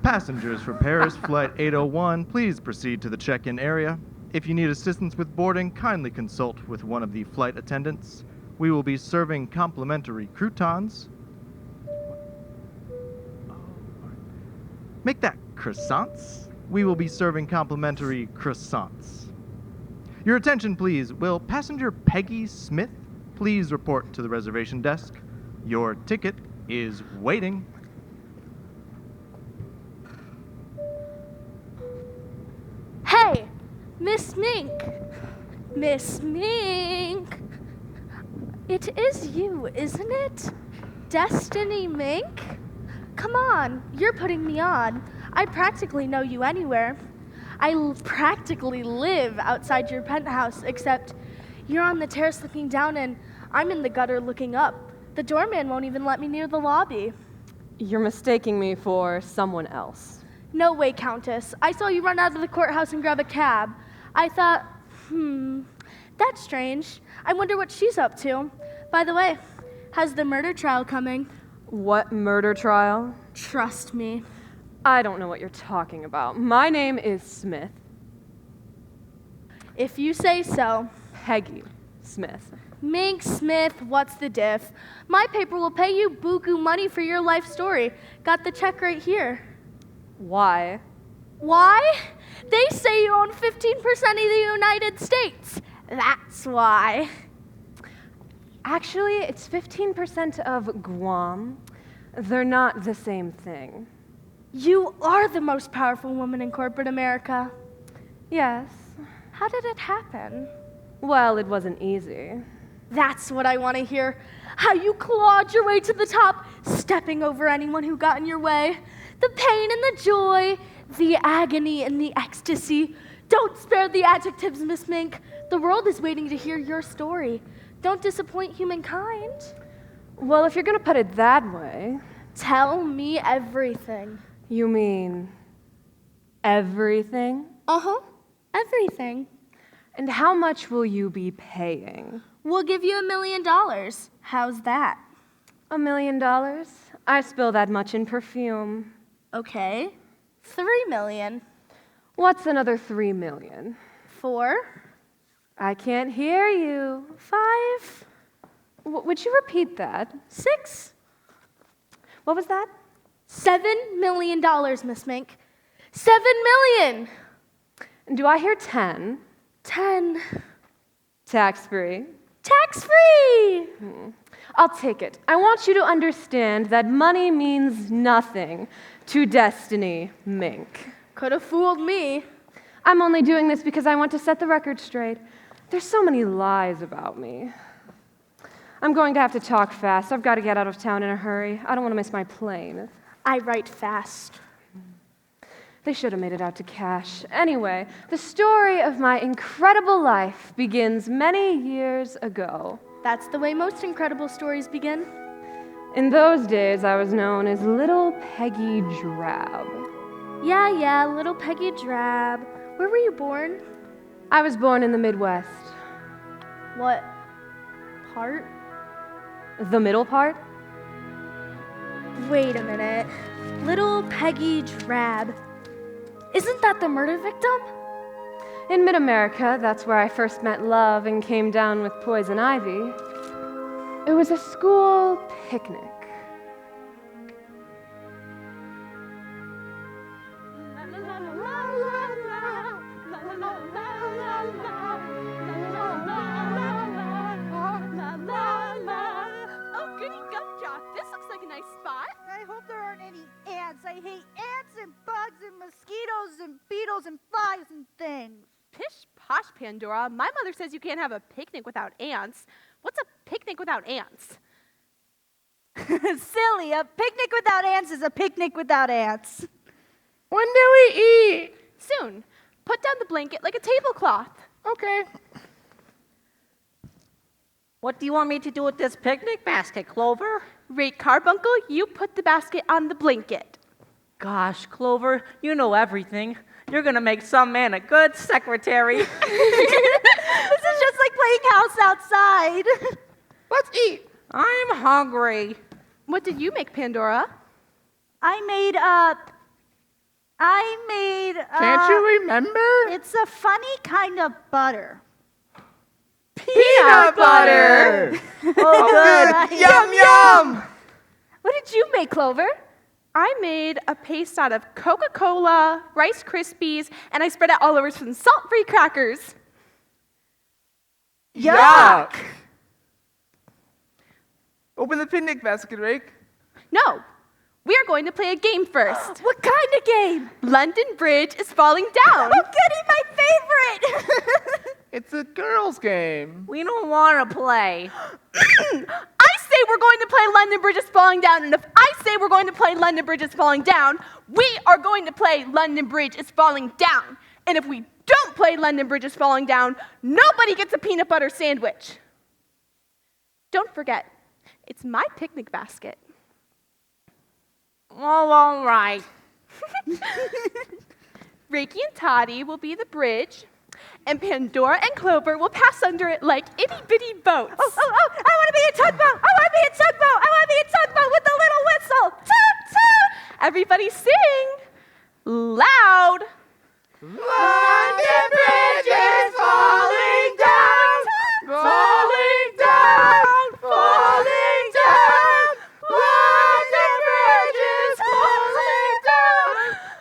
Passengers for Paris Flight 801, please proceed to the check-in area. If you need assistance with boarding, kindly consult with one of the flight attendants. We will be serving complimentary croutons. Make that croissants. We will be serving complimentary croissants. Your attention, please. Will passenger Peggy Smith please report to the reservation desk? Your ticket is waiting. Hey, Miss Mink. Miss Mink. It is you, isn't it? Destiny Mink? Come on, you're putting me on. I practically know you anywhere. Practically live outside your penthouse, except you're on the terrace looking down and I'm in the gutter looking up. The doorman won't even let me near the lobby. You're mistaking me for someone else. No way, Countess. I saw you run out of the courthouse and grab a cab. I thought, that's strange. I wonder what she's up to. By the way, how's the murder trial coming? What murder trial? Trust me. I don't know what you're talking about. My name is Smith. If you say so. Peggy Smith. Mink Smith, what's the diff? My paper will pay you buku money for your life story. Got the check right here. Why? Why? They say you own 15% of the United States. That's why. Actually, it's 15% of Guam. They're not the same thing. You are the most powerful woman in corporate America. Yes. How did it happen? Well, it wasn't easy. That's what I want to hear. How you clawed your way to the top, stepping over anyone who got in your way. The pain and the joy, the agony and the ecstasy. Don't spare the adjectives, Miss Mink. The world is waiting to hear your story. Don't disappoint humankind. Well, if you're going to put it that way... Tell me everything. You mean everything? Uh-huh, everything. And how much will you be paying? We'll give you $1 million. How's that? $1 million? I spill that much in perfume. Okay. 3 million. What's another 3 million? 4. I can't hear you. 5. Would you repeat that? 6. What was that? $7 million, Miss Mink. 7 million! Do I hear 10? 10. Tax-free? Tax-free! I'll take it. I want you to understand that money means nothing to Destiny Mink. Could have fooled me. I'm only doing this because I want to set the record straight. There's so many lies about me. I'm going to have to talk fast. I've got to get out of town in a hurry. I don't want to miss my plane. I write fast. They should have made it out to Cash. Anyway, the story of my incredible life begins many years ago. That's the way most incredible stories begin. In those days, I was known as Little Peggy Drab. Yeah, little Peggy Drab. Where were you born? I was born in the Midwest. What part? The middle part? Wait a minute. Little Peggy Drab. Isn't that the murder victim? In mid-America, that's where I first met love and came down with poison ivy. It was a school picnic. Oh, goody gumdrop. This looks like a nice spot. I hope there aren't any ants. I hate ants and bugs and mosquitoes and beetles and flies and things. Pish posh, Pandora. My mother says you can't have a picnic without ants. What's a picnic without ants? Silly, a picnic without ants is a picnic without ants. When do we eat? Soon. Put down the blanket like a tablecloth. Okay. What do you want me to do with this picnic basket, Clover? Ray Carbuncle, you put the basket on the blanket. Gosh, Clover, you know everything. You're gonna make some man a good secretary. This is just like playing house outside. Let's eat. I'm hungry. What did you make, Pandora? I made up I made. Can't you remember? It's a funny kind of butter. Peanut butter. Oh, good. Yum, yum. What did you make, Clover? I made a paste out of Coca-Cola, Rice Krispies, and I spread it all over some salt-free crackers. Yuck. Open the picnic basket, Rake. No, we are going to play a game first. What kind of game? London Bridge is falling down. Oh, goody, my favorite! It's a girls' game. We don't want to play. I say we're going to play London Bridge is falling down, and if I say we're going to play London Bridge is falling down, we are going to play London Bridge is falling down. And if we don't play London Bridge is falling down, nobody gets a peanut butter sandwich. Don't forget, it's my picnic basket. Oh, all right. Reiki and Toddy will be the bridge, and Pandora and Clover will pass under it like itty-bitty boats. Oh, I want to be a tugboat! I want to be a tugboat! I want to be a tugboat with the little whistle! Toot, toot! Everybody sing loud. London Bridge is falling down. Falling down. Falling down. London Bridge is falling down.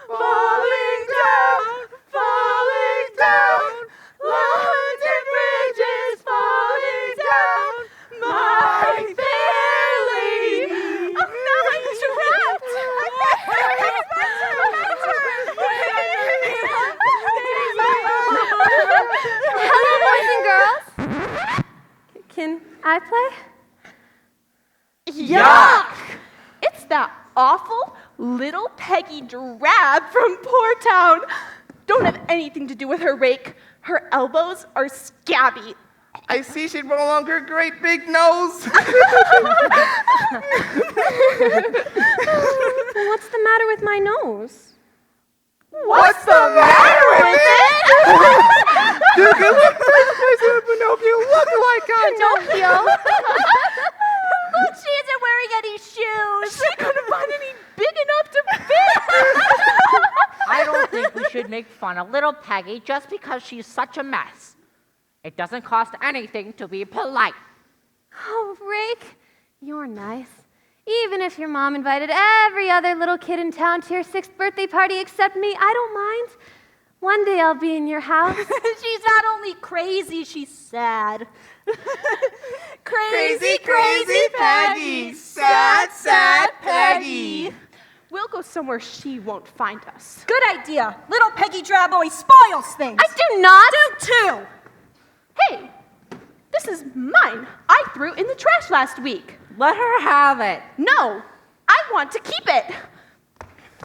Falling down. Falling down. London Bridge is falling down. My fair lady. Oh, now I'm trapped. Hello, boys and girls. Can I play? Yuck! It's that awful little Peggy Drab from Poor Town. Don't have anything to do with her, Rake. Her elbows are scabby. I see she no longer great big nose. What's the matter with my nose? What's the matter with it? Dude, you look like the person with Pinocchio look-alike contest. Pinocchio? Look, she isn't wearing any shoes! She couldn't find any big enough to fit. I don't think we should make fun of little Peggy just because she's such a mess. It doesn't cost anything to be polite. Oh, Rick, you're nice. Even if your mom invited every other little kid in town to your 6th birthday party except me, I don't mind. One day I'll be in your house. She's not only crazy, she's sad. Crazy, crazy Peggy. Sad, sad Peggy. We'll go somewhere she won't find us. Good idea. Little Peggy Drab always spoils things. I do not. do too. Hey, this is mine. I threw in the trash last week. Let her have it. No, I want to keep it.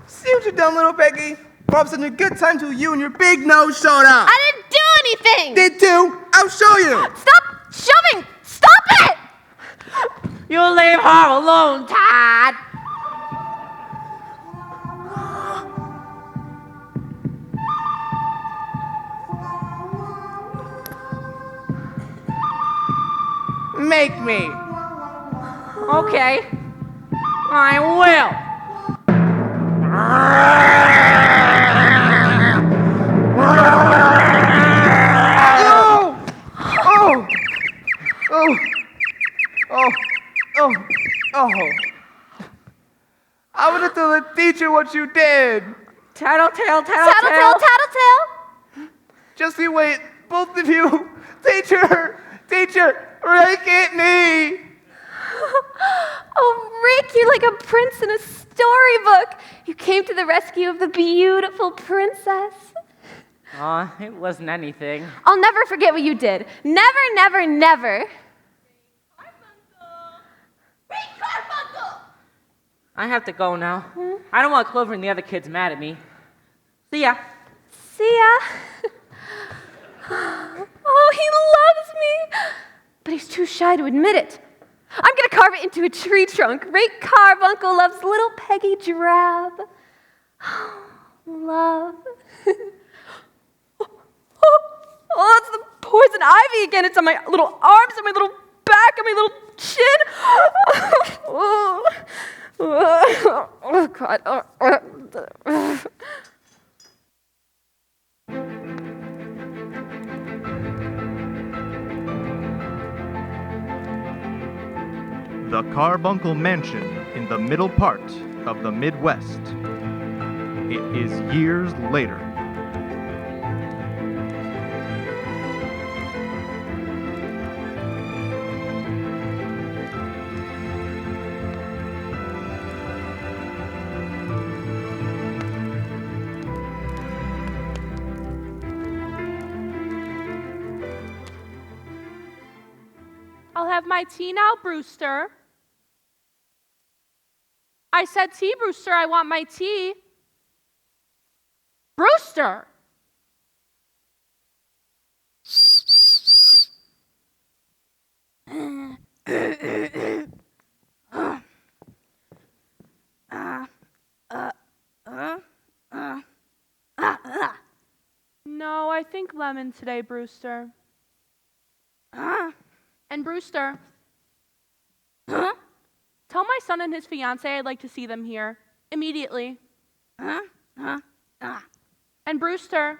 See what you done, little Peggy? We're having such a good time till you and your big nose showed up. I didn't do anything. Did too. I'll show you. Stop shoving. Stop it. You leave her alone, Todd. Make me. Okay, I will. Oh! Oh! Oh! Oh! Oh! Oh! I would have told the teacher what you did. Tattletale, Tattletale, tattletale. Just you wait, both of you. Teacher! Teacher! Rake at me! Oh, Rick, you're like a prince in a storybook. You came to the rescue of the beautiful princess. It wasn't anything. I'll never forget what you did. Never, never, never. I have to go now. I don't want Clover and the other kids mad at me. See ya. See ya. Oh, he loves me. But he's too shy to admit it. I'm going to carve it into a tree trunk. Ray Carbuncle loves little Peggy Drab. Love. Oh, it's the poison ivy again. It's on my little arms, on my little back, on my little chin. Oh, God. the Carbuncle Mansion in the middle part of the Midwest. It is years later. I'll have my tea now, Brewster. I said tea, Brewster. I want my tea. Brewster! No, I think lemon today, Brewster. And Brewster, tell my son and his fiance I'd like to see them here immediately. And Brewster,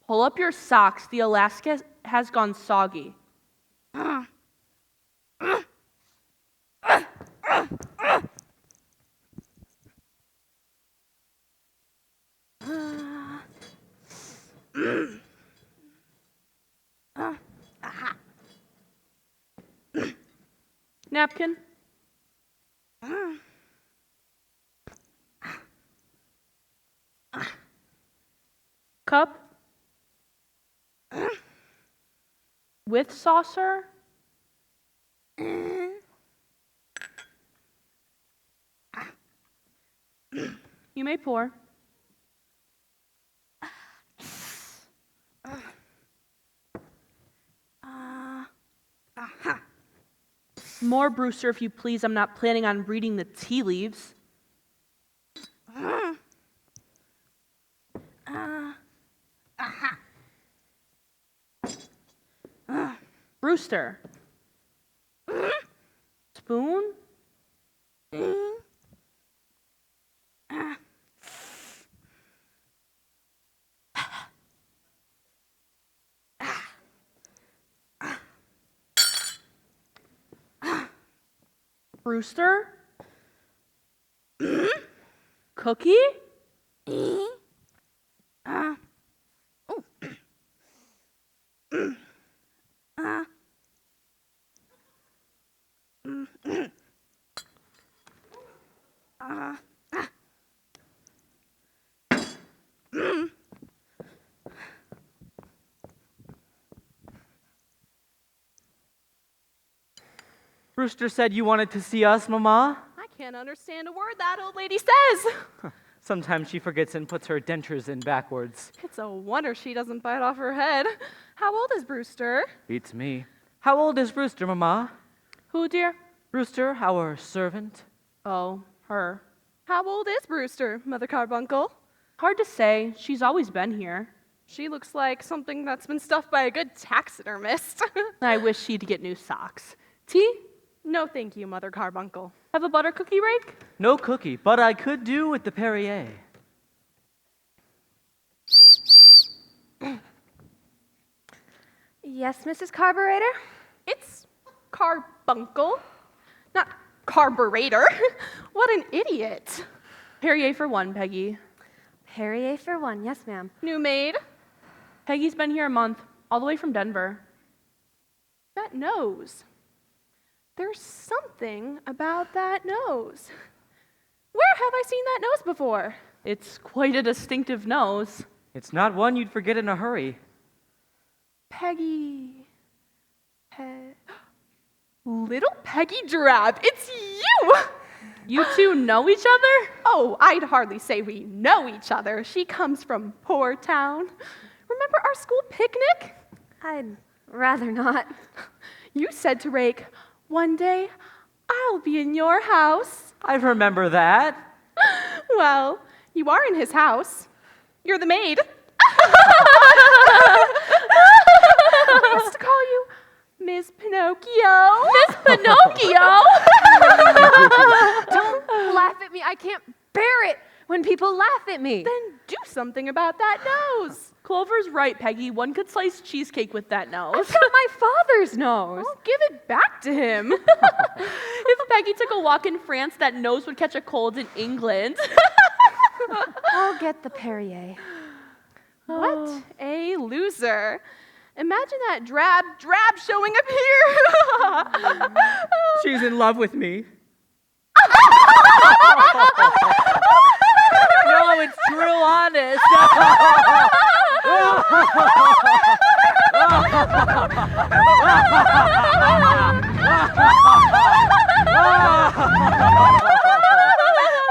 pull up your socks. The Alaska has gone soggy. Napkin. Cup. With saucer. You may pour. More, Brewster, if you please. I'm not planning on reading the tea leaves. Brewster. Spoon? Brewster? Cookie? Brewster said you wanted to see us, Mama. I can't understand a word that old lady says. Sometimes she forgets and puts her dentures in backwards. It's a wonder she doesn't bite off her head. How old is Brewster? Beats me. How old is Brewster, Mama? Who, dear? Brewster, our servant. Oh, her. How old is Brewster, Mother Carbuncle? Hard to say. She's always been here. She looks like something that's been stuffed by a good taxidermist. I wish she'd get new socks. Tea? No, thank you, Mother Carbuncle. Have a butter cookie rake? No cookie, but I could do with the Perrier. Yes, Mrs. Carburetor? It's Carbuncle, not carburetor. What an idiot. Perrier for one, Peggy. Perrier for one. Yes, ma'am. New maid. Peggy's been here a month, all the way from Denver. That nose. There's something about that nose. Where have I seen that nose before? It's quite a distinctive nose. It's not one you'd forget in a hurry. Peggy. Little Peggy Drab, it's you! You two know each other? Oh, I'd hardly say we know each other. She comes from Poor Town. Remember our school picnic? I'd rather not. You said to Rake, one day I'll be in your house. I remember that. Well, you are in his house. You're the maid. He used to call you Miss Pinocchio. Miss Pinocchio? Don't laugh at me. I can't bear it when people laugh at me. Then do something about that nose. Clover's right, Peggy. One could slice cheesecake with that nose. I've got my father's nose. I'll give it back to him. If Peggy took a walk in France, that nose would catch a cold in England. I'll get the Perrier. What a loser. Imagine that drab showing up here. She's in love with me. No, it's true, honest.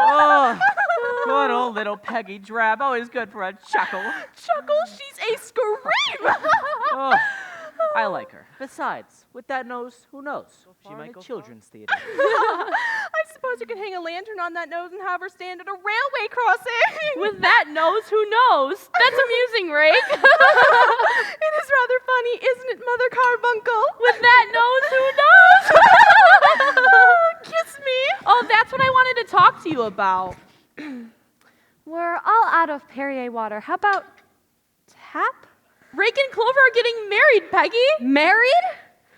Oh, good old little Peggy Drab. Always good for a chuckle. Chuckle, she's a scream. Oh, I like her. Besides, with that nose, who knows? She might go children's theater. I suppose you could hang a lantern on that nose and have her stand at a railway crossing. With that nose, who knows? That's amusing, Rake. It is rather funny, isn't it, Mother Carbuncle? With that nose, who knows? Kiss me. Oh, that's what I wanted to talk to you about. We're all out of Perrier water. How about tap? Rake and Clover are getting married, Peggy. Married?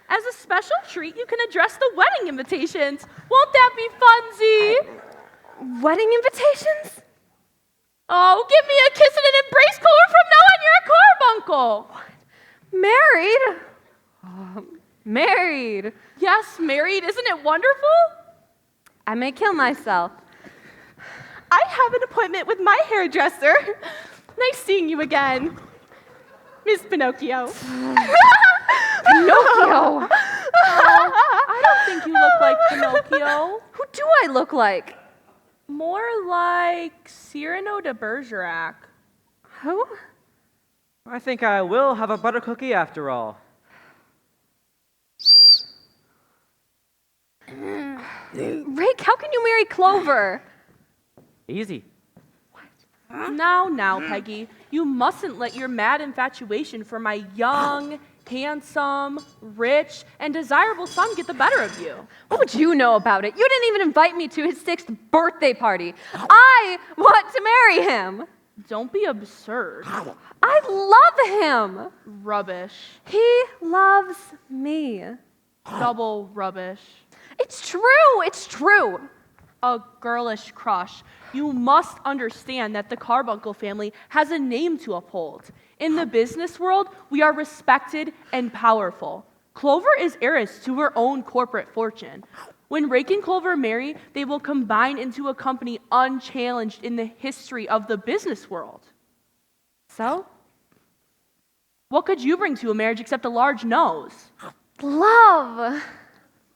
As a special treat, you can address the wedding invitations. Won't that be funsy? Wedding invitations? Oh, give me a kiss and an embrace, Clover. From now on, you're a carbuncle. Married? Married. Yes, married. Isn't it wonderful? I may kill myself. I have an appointment with my hairdresser. Nice seeing you again, Miss Pinocchio. Pinocchio. I don't think you look like Pinocchio. Who do I look like? More like Cyrano de Bergerac. Who? I think I will have a butter cookie after all. Rake, how can you marry Clover? Easy. Now, Peggy, you mustn't let your mad infatuation for my young, handsome, rich, and desirable son get the better of you. What would you know about it? You didn't even invite me to his 6th birthday party. I want to marry him. Don't be absurd. I love him. Rubbish. He loves me. Double rubbish. It's true. It's true. A girlish crush. You must understand that the Carbuncle family has a name to uphold. In the business world, we are respected and powerful. Clover is heiress to her own corporate fortune. When Rake and Clover marry, they will combine into a company unchallenged in the history of the business world. So? What could you bring to a marriage except a large nose? Love.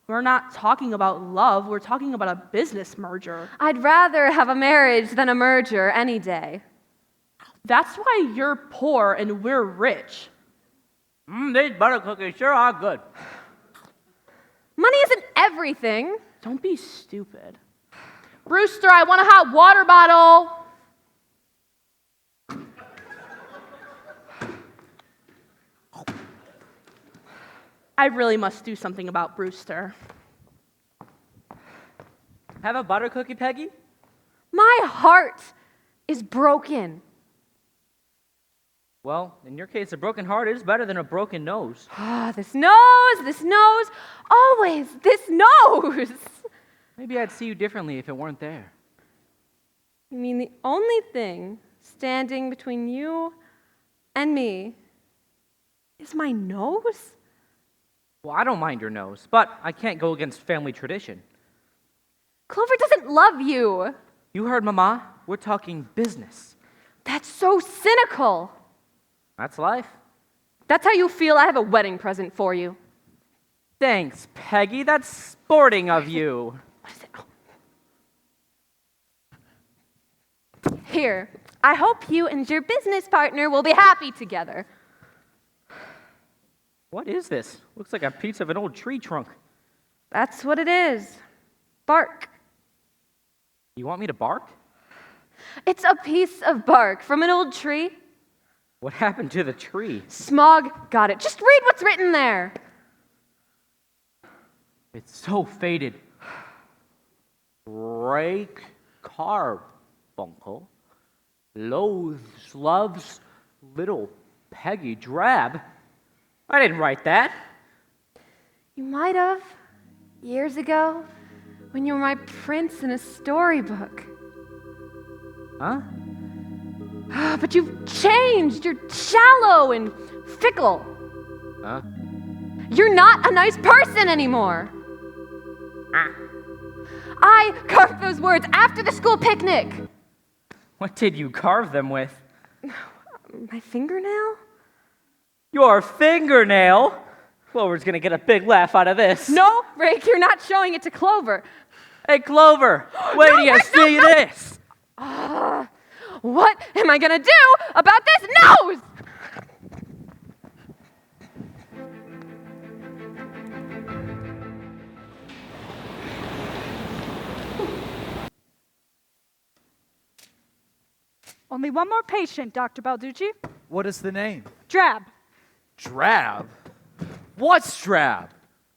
We're not talking about love, we're talking about a business merger. I'd rather have a marriage than a merger any day. That's why you're poor and we're rich. These butter cookies sure are good. Money isn't everything. Don't be stupid. Brewster, I want a hot water bottle. I really must do something about Brewster. Have a butter cookie, Peggy? My heart is broken. Well, in your case, a broken heart is better than a broken nose. This nose, always this nose. Maybe I'd see you differently if it weren't there. You mean the only thing standing between you and me is my nose? Well, I don't mind your nose, but I can't go against family tradition. Clover doesn't love you. You heard, Mama. We're talking business. That's so cynical. That's life. That's how you feel I have a wedding present for you. Thanks, Peggy. That's sporting of you. What is it? Here, I hope you and your business partner will be happy together. What is this? Looks like a piece of an old tree trunk. That's what it is. Bark. You want me to bark? It's a piece of bark from an old tree. What happened to the tree? Smog got it. Just read what's written there. It's so faded. Rake Carbuncle. Loathes, loves, little Peggy Drab. I didn't write that. You might have, years ago, when you were my prince in a storybook. Huh? But you've changed. You're shallow and fickle. Huh? You're not a nice person anymore. I carved those words after the school picnic. What did you carve them with? My fingernail? Your fingernail? Clover's gonna get a big laugh out of this. No, Rick, you're not showing it to Clover. Hey, Clover, wait till you see this. What am I gonna do about this nose? Only one more patient, Dr. Balducci. What is the name? Drab. Drab? What's drab?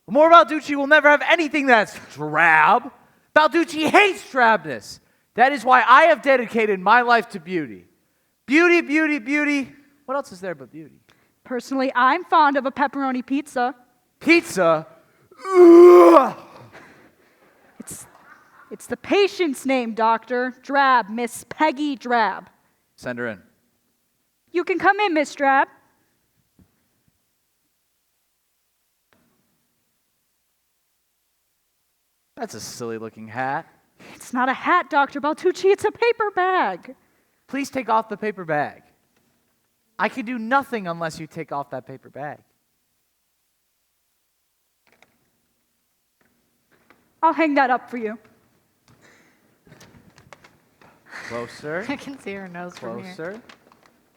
More Balducci will never have anything that's drab. Balducci hates drabness. That is why I have dedicated my life to beauty. Beauty, beauty, beauty. What else is there but beauty? Personally, I'm fond of a pepperoni pizza. Pizza? Ugh. It's the patient's name, Doctor. Drab, Miss Peggy Drab. Send her in. You can come in, Miss Drab. That's a silly looking hat. It's not a hat, Dr. Balducci. It's a paper bag. Please take off the paper bag. I can do nothing unless you take off that paper bag. I'll hang that up for you. Closer. I can see her nose from here. Closer.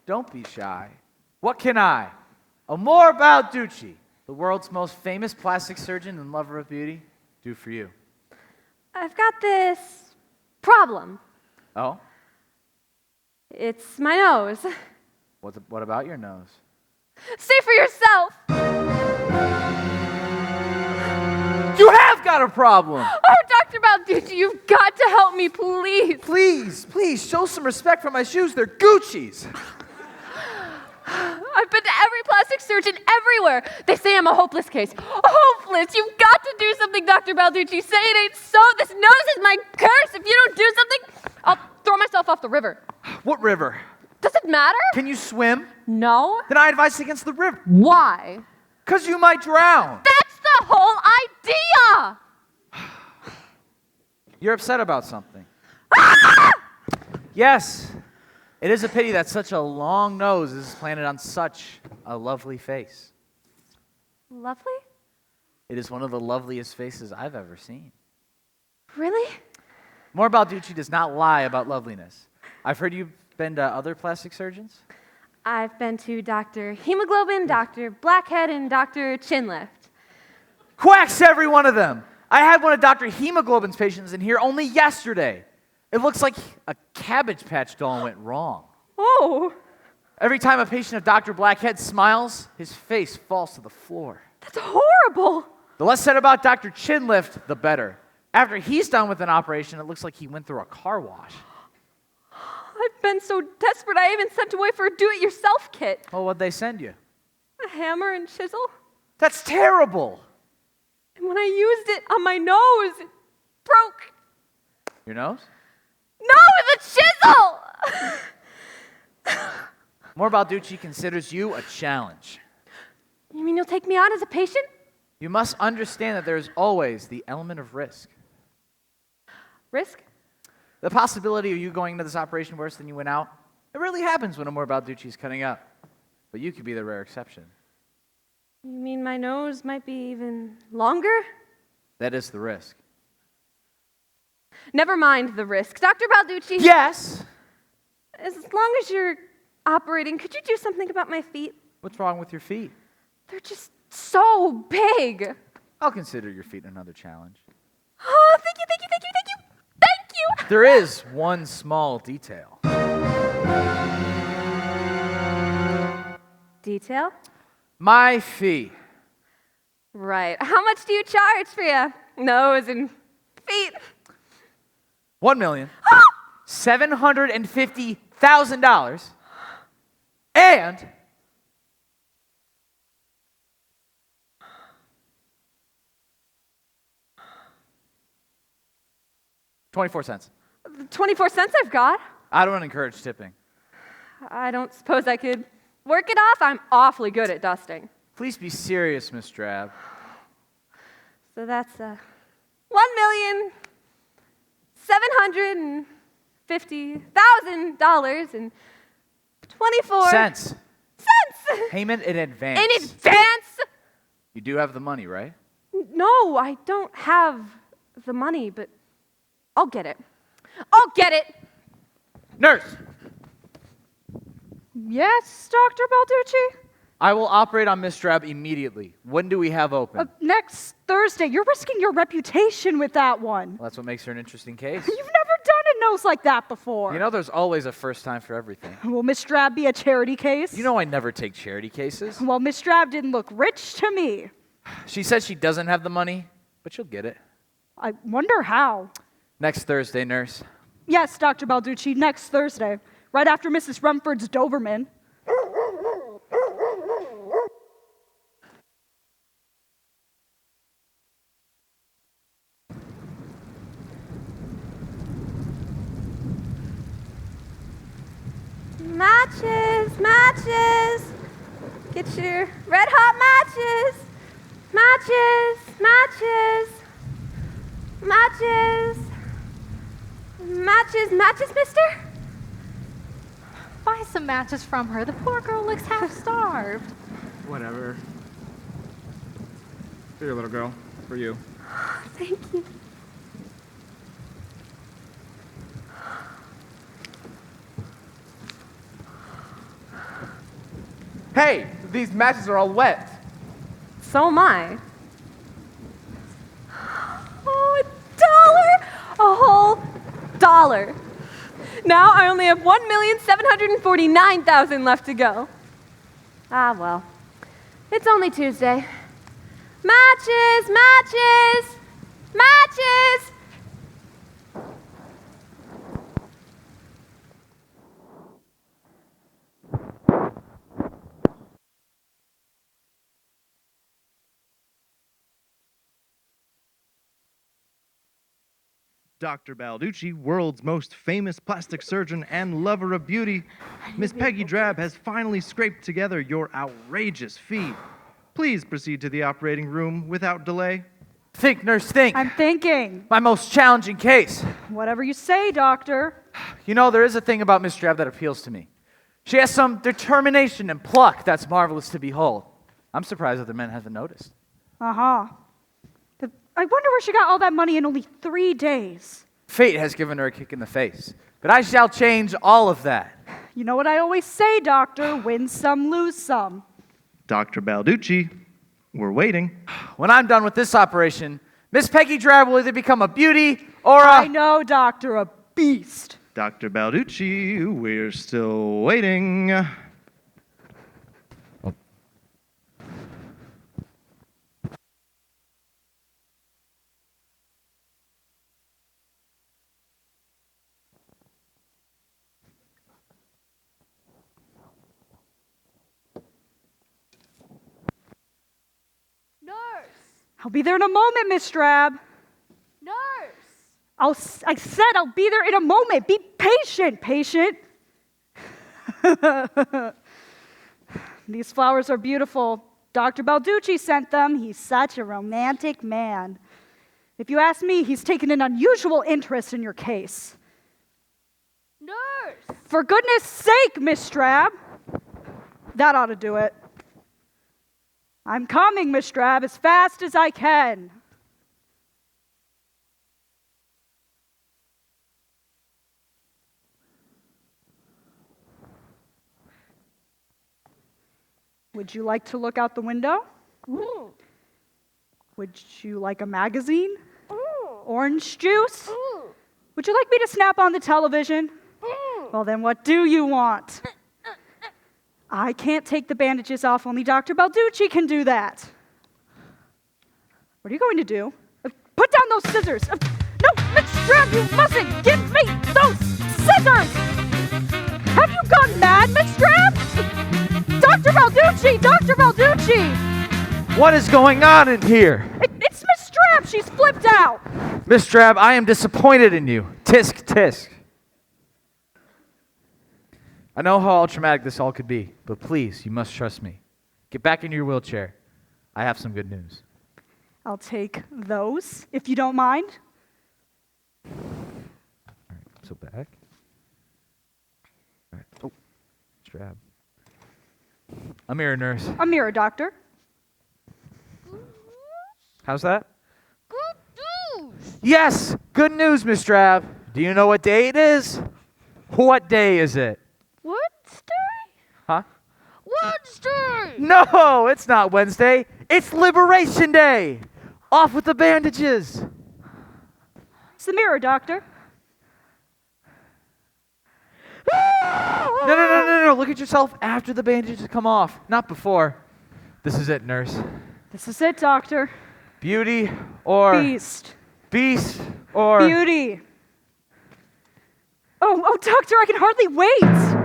Don't be shy. What can I, Amor Balducci, the world's most famous plastic surgeon and lover of beauty, do for you? I've got this problem. Oh? It's my nose. What about your nose? See for yourself. You have got a problem! Oh, Dr. Balducci, you've got to help me, please. Please, please, show some respect for my shoes. They're Gucci's. I've been to every plastic surgeon everywhere. They say I'm a hopeless case. Hopeless! You've got to do something, Dr. Balducci. Say it ain't so. This nose is my curse. If you don't do something, I'll throw myself off the river. What river? Does it matter? Can you swim? No. Then I advise against the river. Why? Because you might drown. That's the whole idea! You're upset about something. Yes, it is a pity that such a long nose is planted on such a lovely face. Lovely? It is one of the loveliest faces I've ever seen. Really? More Balducci does not lie about loveliness. I've heard you've been to other plastic surgeons? I've been to Dr. Hemoglobin, Dr. Blackhead, and Dr. Chinlift. Quacks, every one of them. I had one of Dr. Hemoglobin's patients in here only yesterday. It looks like a Cabbage Patch doll went wrong. Oh, Every time a patient of Dr. Blackhead smiles, his face falls to the floor. that's horrible. The less said about Dr. Chinlift, the better. After he's done with an operation, it looks like he went through a car wash. I've been so desperate, I even sent away for a do-it-yourself kit. Well, what'd they send you? A hammer and chisel. That's terrible. And when I used it on my nose, it broke. Your nose? No, the chisel! More Balducci considers you a challenge. You mean you'll take me on as a patient? You must understand that there is always the element of risk. Risk? The possibility of you going into this operation worse than you went out, it really happens when Amor Balducci is cutting up. But you could be the rare exception. You mean my nose might be even longer? That is the risk. Never mind the risk. Dr. Balducci, Yes! as long as you're operating, could you do something about my feet? What's wrong with your feet? They're just so big. I'll consider your feet another challenge. Oh, thank you, thank you, thank you, thank you. Thank you. There is one small detail. Detail? My fee. Right. How much do you charge for your nose and feet? $1,000 and 24 cents. 24 cents I've got. I don't encourage tipping. I don't suppose I could work it off. I'm awfully good at dusting. Please be serious, Miss Drab. So that's $1,750,000 and 24 Cents. cents. Payment in advance. In advance? You do have the money, right? No, I don't have the money, but I'll get it. I'll get it. Nurse, Yes, Dr. Balducci? I will operate on Miss Drab immediately. When do we have open? Next Thursday. You're risking your reputation with that one. Well, that's what makes her an interesting case. You've never done a nose like that before. You know, there's always a first time for everything. Will Miss Drab be a charity case? You know I never take charity cases. Well, Miss Drab didn't look rich to me. She says she doesn't have the money, but she'll get it. I wonder how. Next Thursday, nurse. Yes, Dr. Balducci, next Thursday, right after Mrs. Rumford's Doberman. Matches, matches. Get your red hot matches. Matches, matches. Matches. Matches, matches, mister? Buy some matches from her. The poor girl looks half starved. Whatever. Here, little girl. For you. Thank you. Hey, these matches are all wet. So am I. Oh, $1! A whole dollar. Now I only have 1,749,000 left to go. Ah, well. It's only Tuesday. Matches, matches, matches! Dr. Balducci, world's most famous plastic surgeon and lover of beauty, Miss Peggy Drab has finally scraped together your outrageous fee. Please proceed to the operating room without delay. Think, nurse, think. I'm thinking. My most challenging case. Whatever you say, doctor. You know, there is a thing about Miss Drab that appeals to me. She has some determination and pluck that's marvelous to behold. I'm surprised other men haven't noticed. Uh-huh. I wonder where she got all that money in only 3 days. Fate has given her a kick in the face, but I shall change all of that. You know what I always say, doctor, win some, lose some. Dr. Balducci, we're waiting. When I'm done with this operation, Miss Peggy Drab will either become a beauty or I know, doctor, a beast. Dr. Balducci, we're still waiting. I'll be there in a moment, Miss Drab. Nurse! I said I'll be there in a moment. Be patient, patient. These flowers are beautiful. Dr. Balducci sent them. He's such a romantic man. If you ask me, he's taken an unusual interest in your case. Nurse! For goodness sake, Miss Drab. That ought to do it. I'm coming, Miss Drab, as fast as I can. Would you like to look out the window? Ooh. Would you like a magazine? Ooh. Orange juice? Ooh. Would you like me to snap on the television? Ooh. Well, then what do you want? I can't take the bandages off. Only Dr. Balducci can do that. What are you going to do? Put down those scissors. No, Miss Drab, you mustn't give me those scissors! gone mad, Miss Drab? Dr. Balducci! Dr. Balducci! What is going on in here? It's Miss Drab! She's flipped out! Miss Drab, I am disappointed in you. Tisk, tisk. I know how traumatic this all could be, but please, you must trust me. Get back in your wheelchair. I have some good news. I'll take those, if you don't mind. All right, so back. All right. Oh, Drab. I'm here, nurse. A mirror, doctor. How's that? Good news. Yes, good news, Miss Drab. Do you know what day it is? What day is it? Wednesday? Huh? Wednesday! No, it's not Wednesday. It's Liberation Day. Off with the bandages. It's the mirror, doctor. No. Look at yourself after the bandages come off, not before. This is it, nurse. This is it, doctor. Beauty or Beast. Beast or Beauty. Oh, doctor, I can hardly wait.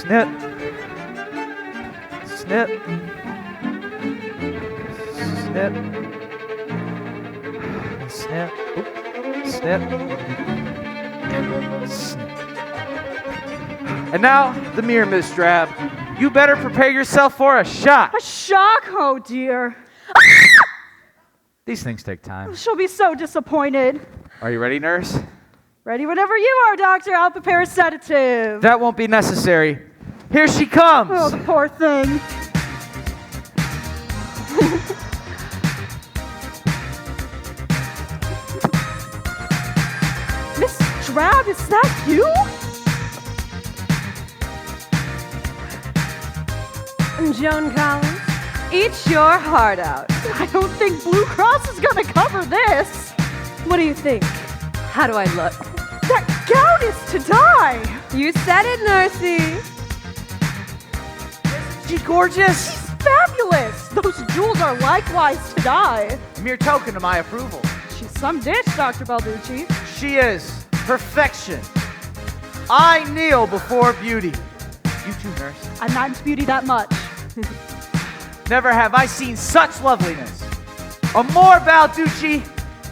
snip. Snip. Snip. Snip. Oop. Snip. Snip. And now, the mirror, Miss Drab. You better prepare yourself for a shock. A shock? Oh, dear. These things take time. She'll be so disappointed. Are you ready, nurse? Ready whenever you are, doctor. I'll prepare a sedative. That won't be necessary. Here she comes. Oh, the poor thing. Miss Drab, is that you? Joan Collins, eat your heart out. I don't think Blue Cross is going to cover this. What do you think? How do I look? That gown is to die. You said it, Nursey. She's gorgeous. She's fabulous. Those jewels are likewise to die. A mere token of my approval. She's some dish, Dr. Balducci. She is perfection. I kneel before beauty. You too, nurse. I'm not into beauty that much. Never have I seen such loveliness. Amor Balducci,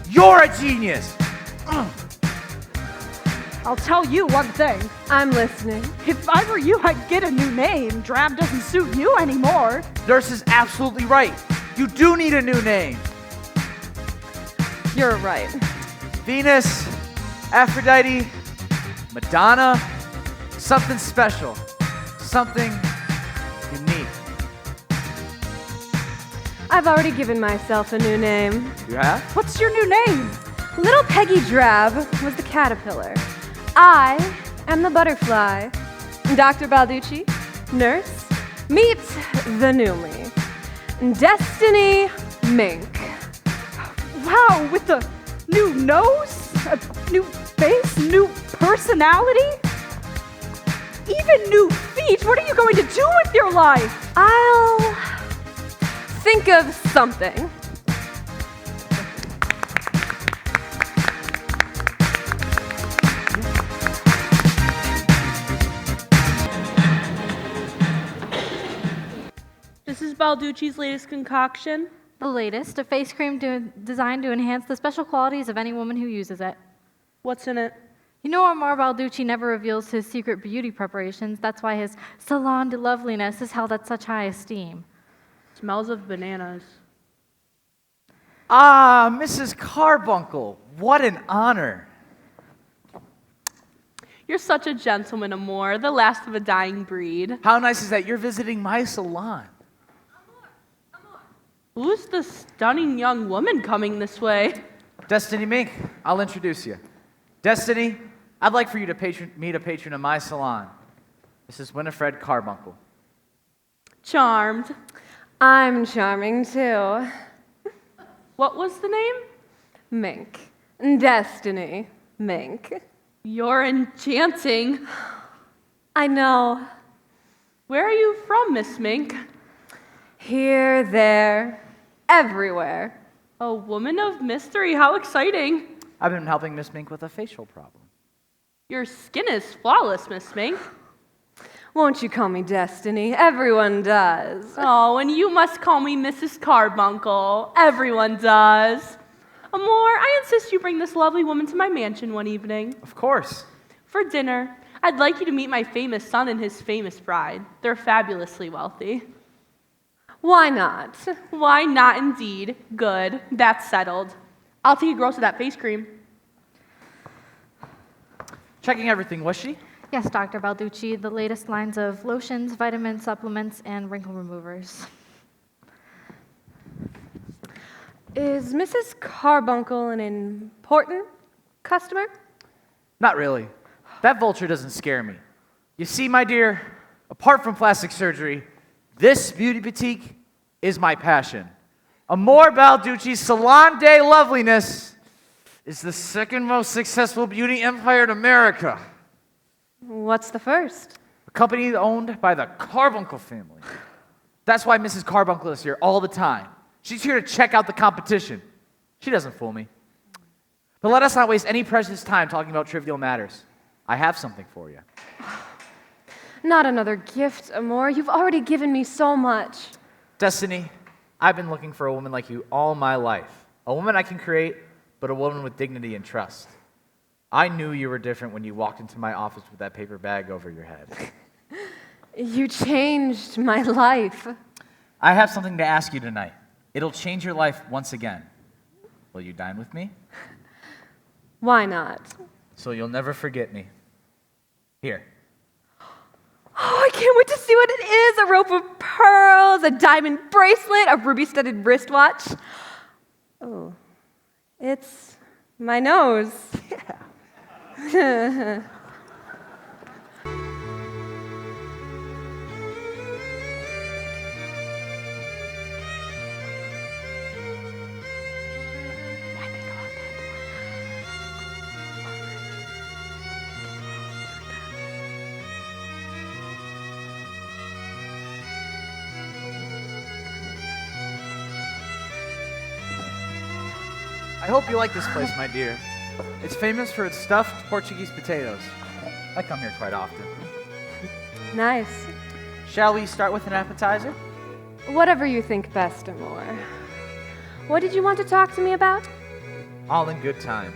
you're a genius. I'll tell you one thing. I'm listening. If I were you, I'd get a new name. Drab doesn't suit you anymore. Nurse is absolutely right. You do need a new name. You're right. Venus, Aphrodite, Madonna, something special, something unique. I've already given myself a new name. You have? What's your new name? Little Peggy Drab was the caterpillar. I am the butterfly. Dr. Balducci, nurse, meet the new me. Destiny Mink. Wow, with the new nose, a new face, new personality, even new feet. What are you going to do with your life? I'll think of something. This is Balducci's latest concoction. The latest, a face cream designed to enhance the special qualities of any woman who uses it. What's in it? You know, Amor Balducci never reveals his secret beauty preparations. That's why his salon de loveliness is held at such high esteem. Smells of bananas. Ah, Mrs. Carbuncle, what an honor. You're such a gentleman, Amor, the last of a dying breed. How nice is that you're visiting my salon? Who's the stunning young woman coming this way? Destiny Mink, I'll introduce you. Destiny, I'd like for you to meet a patron of my salon. This is Winifred Carbuncle. Charmed. I'm charming too. What was the name? Mink. Destiny Mink. You're enchanting. I know. Where are you from, Miss Mink? Here, there, everywhere. A woman of mystery, how exciting. I've been helping Miss Mink with a facial problem. Your skin is flawless, Miss Mink. Won't you call me Destiny? Everyone does. Oh, and you must call me Mrs. Carbuncle. Everyone does. Amor, I insist you bring this lovely woman to my mansion one evening. Of course. For dinner, I'd like you to meet my famous son and his famous bride. They're fabulously wealthy. Why not? Why not indeed? Good. That's settled. I'll take a gross of that face cream. Checking everything, was she? Yes, Dr. Balducci, the latest lines of lotions, vitamin supplements, and wrinkle removers. Is Mrs. Carbuncle an important customer? Not really. That vulture doesn't scare me. You see, my dear, apart from plastic surgery, this beauty boutique is my passion. Amor Balducci's Salon de Loveliness is the second most successful beauty empire in America. What's the first? A company owned by the Carbuncle family. That's why Mrs. Carbuncle is here all the time. She's here to check out the competition. She doesn't fool me. But let us not waste any precious time talking about trivial matters. I have something for you. Not another gift, Amor. You've already given me so much. Destiny, I've been looking for a woman like you all my life. A woman I can create, but a woman with dignity and trust. I knew you were different when you walked into my office with that paper bag over your head. You changed my life. I have something to ask you tonight. It'll change your life once again. Will you dine with me? Why not? So you'll never forget me. Here. Oh, I can't wait to see what it is. A rope of pearls, a diamond bracelet, a ruby-studded wristwatch. Oh, it's my nose. Yeah. I hope you like this place, my dear. It's famous for its stuffed Portuguese potatoes. I come here quite often. Nice. Shall we start with an appetizer? Whatever you think best, Amor. What did you want to talk to me about? All in good time.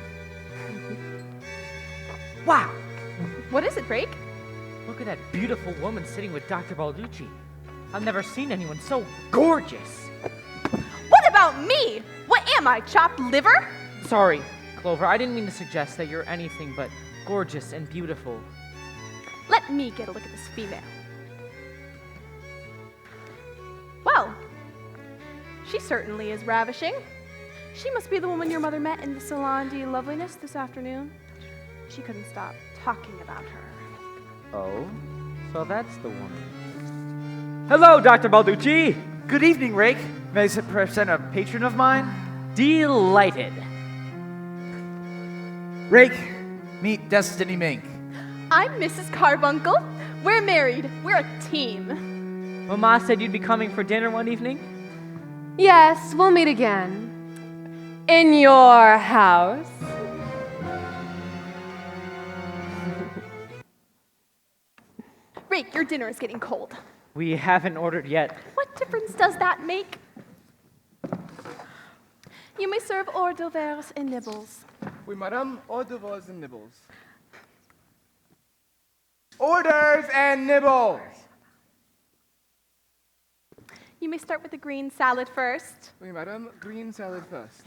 Wow. What is it, Rake? Look at that beautiful woman sitting with Dr. Balducci. I've never seen anyone so gorgeous. What about me? What am I, chopped liver? Sorry, Clover, I didn't mean to suggest that you're anything but gorgeous and beautiful. Let me get a look at this female. Well, she certainly is ravishing. She must be the woman your mother met in the Salon de Loveliness this afternoon. She couldn't stop talking about her. Oh? So that's the woman. Hello, Dr. Balducci! Good evening, Rake. May I present a patron of mine? Delighted. Rake, meet Destiny Mink. I'm Mrs. Carbuncle. We're married. We're a team. Mama said you'd be coming for dinner one evening? Yes, we'll meet again. In your house. Rake, your dinner is getting cold. We haven't ordered yet. What difference does that make? You may serve hors d'oeuvres and nibbles. Oui, madame, hors d'oeuvres and nibbles. Orders and nibbles! You may start with the green salad first. Oui, madame, green salad first.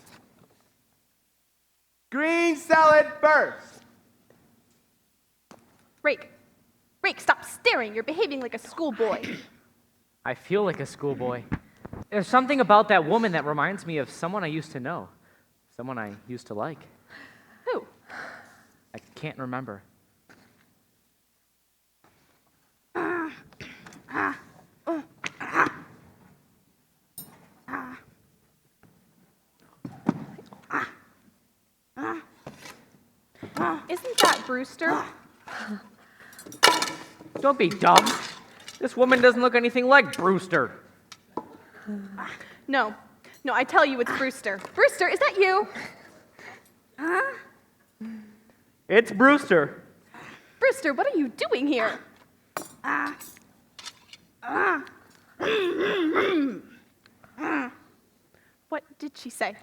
Green salad first! Rake, stop staring. You're behaving like a schoolboy. I feel like a schoolboy. There's something about that woman that reminds me of someone I used to know. Someone I used to like. Who? I can't remember. Isn't that Brewster? Don't be dumb. This woman doesn't look anything like Brewster. No, I tell you it's Brewster. Brewster, is that you? It's Brewster. Brewster, what are you doing here? What did she say?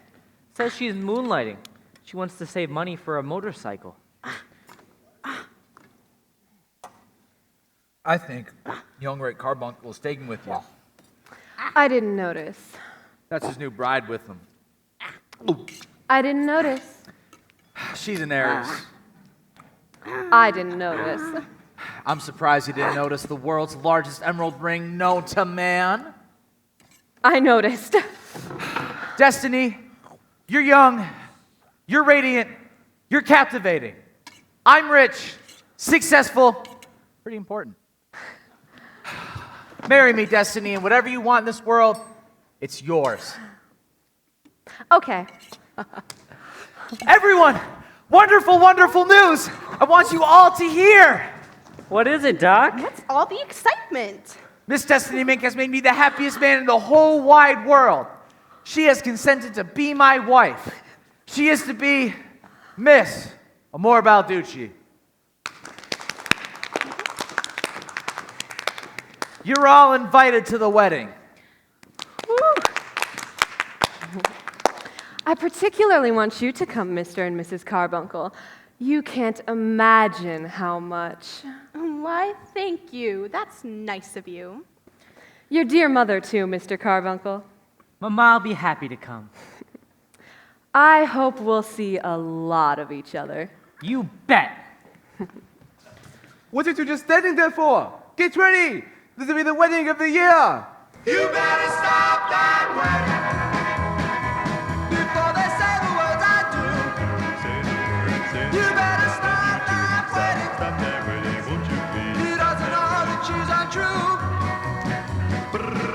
Says she's moonlighting. She wants to save money for a motorcycle. I think young Ray Carbuncle is taken with you. I didn't notice. That's his new bride with him. I didn't notice. She's an heiress. I didn't notice. I'm surprised you didn't notice the world's largest emerald ring known to man. I noticed. Destiny, you're young, you're radiant, you're captivating. I'm rich, successful, pretty important. Marry me, Destiny, and whatever you want in this world, it's yours. Okay. Everyone, wonderful, wonderful news. I want you all to hear. What is it, Doc? What's all the excitement? Miss Destiny Mink has made me the happiest man in the whole wide world. She has consented to be my wife. She is to be Miss Amor Balducci. You're all invited to the wedding. I particularly want you to come, Mr. and Mrs. Carbuncle. You can't imagine how much. Why, thank you. That's nice of you. Your dear mother, too, Mr. Carbuncle. Mama'll be happy to come. I hope we'll see a lot of each other. You bet. What are you just standing there for? Get ready! This will be the wedding of the year! You better stop that wedding before they say the words I do. You better stop that wedding. He doesn't know that she's untrue.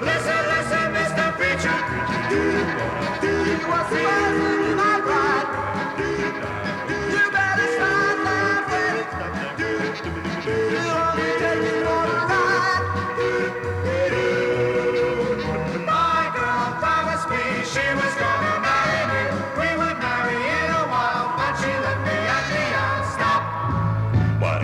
Listen, Mr. Preacher. He was supposed to be my bride. You better stop that wedding. You'll only take me for a ride. My girl promised me she was gonna marry me. We would marry in a while, but she left me at the end. Stop. What?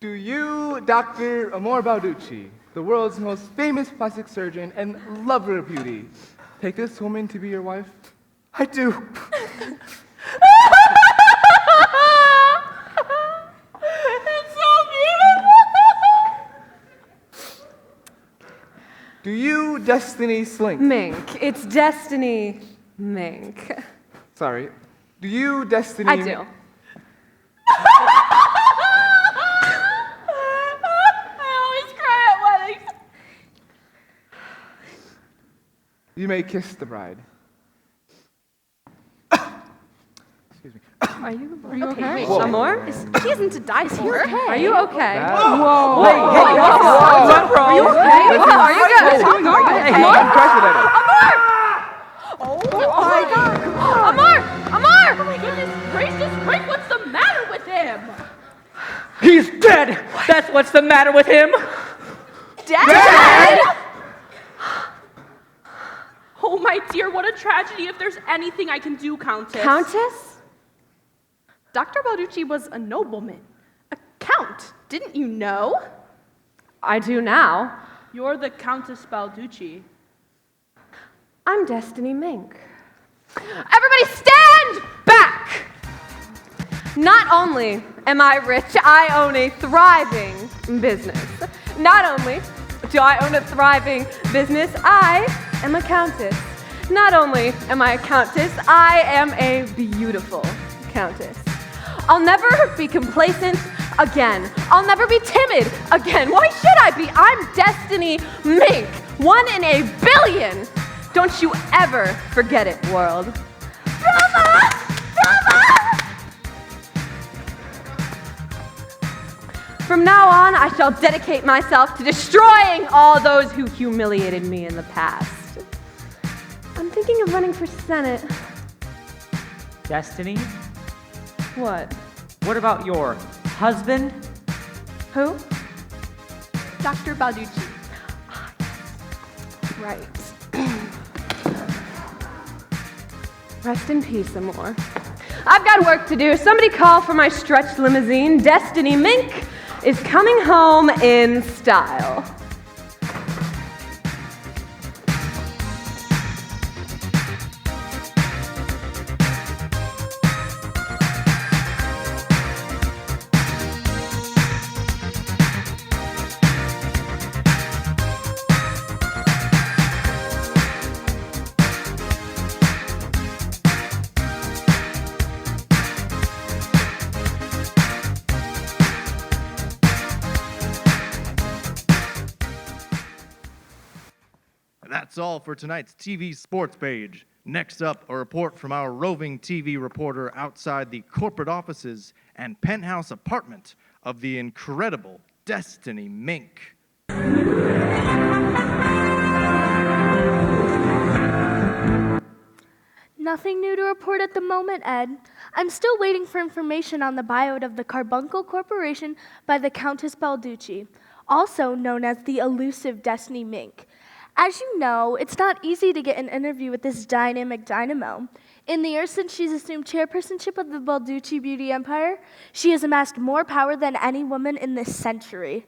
Do you, Dr. Amor Balducci, the world's most famous plastic surgeon and lover of beauty, take this woman to be your wife? I do. It's so beautiful. Do you, Destiny Slink? Mink. It's Destiny Mink. Sorry. Do you, Destiny... I do. I always cry at weddings. You may kiss the bride. Are you okay? Whoa. Amor? She isn't to die for. Are you okay? Whoa. Wait, are you okay? Are you good? What's going on? Unprecedented. Oh my God. Amor! Oh my goodness gracious, Rick, what's the matter with him? He's dead! That's what's the matter with him! Dead? Oh my dear, what a tragedy. If there's anything I can do, Countess. Countess? Dr. Balducci was a nobleman. A count. Didn't you know? I do now. You're the Countess Balducci. I'm Destiny Mink. Everybody stand back! Not only am I rich, I own a thriving business. Not only do I own a thriving business, I am a countess. Not only am I a countess, I am a beautiful countess. I'll never be complacent again. I'll never be timid again. Why should I be? I'm Destiny Mink, 1 in a billion. Don't you ever forget it, world. From now on, I shall dedicate myself to destroying all those who humiliated me in the past. I'm thinking of running for Senate. Destiny? What? What about your husband? Who? Dr. Balducci. Right. Rest in peace, Amor. I've got work to do. Somebody call for my stretch limousine. Destiny Mink is coming home in style. That's all for tonight's TV Sports Page. Next up, a report from our roving TV reporter outside the corporate offices and penthouse apartment of the incredible Destiny Mink. Nothing new to report at the moment, Ed. I'm still waiting for information on the buyout of the Carbuncle Corporation by the Countess Balducci, also known as the elusive Destiny Mink. As you know, it's not easy to get an interview with this dynamic dynamo. In the years since she's assumed chairpersonship of the Balducci beauty empire, she has amassed more power than any woman in this century.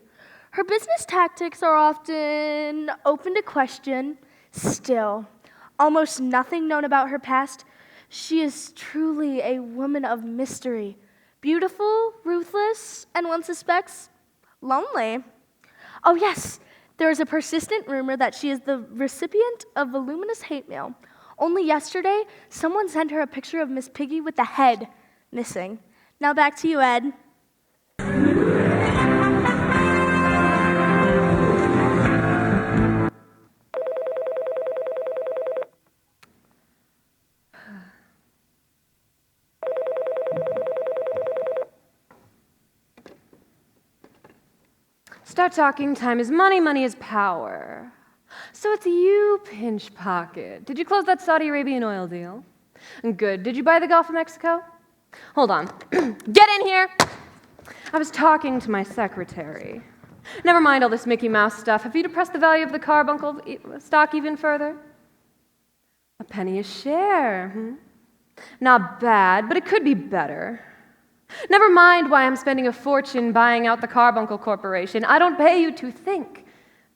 Her business tactics are often open to question. Still, almost nothing known about her past. She is truly a woman of mystery. Beautiful, ruthless, and one suspects, lonely. Oh yes, there is a persistent rumor that she is the recipient of voluminous hate mail. Only yesterday, someone sent her a picture of Miss Piggy with the head missing. Now back to you, Ed. Start talking. Time is money. Money is power. So it's you, Pinch Pocket. Did you close that Saudi Arabian oil deal? Good. Did you buy the Gulf of Mexico? Hold on. Get in here! I was talking to my secretary. Never mind all this Mickey Mouse stuff. Have you depressed the value of the Carbuncle stock even further? A penny a share. Not bad, but it could be better. Never mind why I'm spending a fortune buying out the Carbuncle Corporation. I don't pay you to think,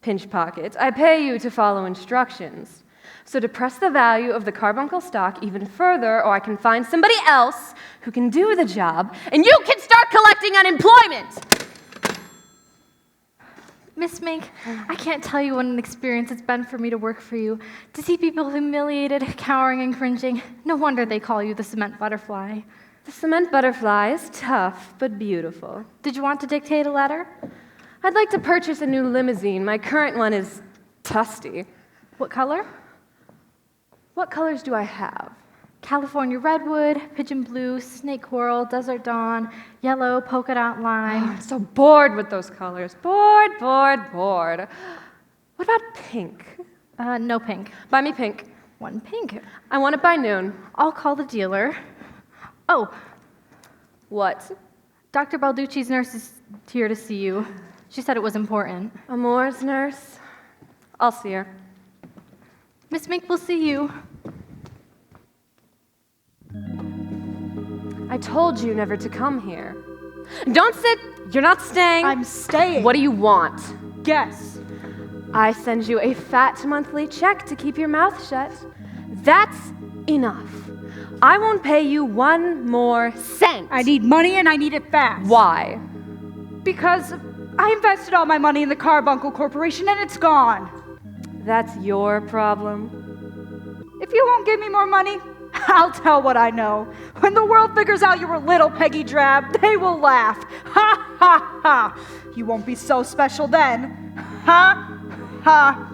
Pinch Pocket. I pay you to follow instructions. So depress the value of the Carbuncle stock even further, or I can find somebody else who can do the job, and you can start collecting unemployment! Miss Mink, I can't tell you what an experience it's been for me to work for you. To see people humiliated, cowering, and cringing. No wonder they call you the cement butterfly. The cement butterfly is tough, but beautiful. Did you want to dictate a letter? I'd like to purchase a new limousine. My current one is tusty. What color? What colors do I have? California redwood, pigeon blue, snake coral, desert dawn, yellow, polka dot lime. Oh, I'm so bored with those colors. Bored. What about pink? No pink. Buy me pink. One pink. I want it by noon. I'll call the dealer. Oh. What? Dr. Balducci's nurse is here to see you. She said it was important. Amor's nurse? I'll see her. Miss Mink will see you. I told you never to come here. Don't sit. You're not staying. I'm staying. What do you want? Guess. I send you a fat monthly check to keep your mouth shut. That's enough. I won't pay you one more cent. I need money and I need it fast. Why? Because I invested all my money in the Carbuncle Corporation and it's gone. That's your problem. If you won't give me more money, I'll tell what I know. When the world figures out you were little Peggy Drab, they will laugh. Ha, ha, ha. You won't be so special then. Ha, ha,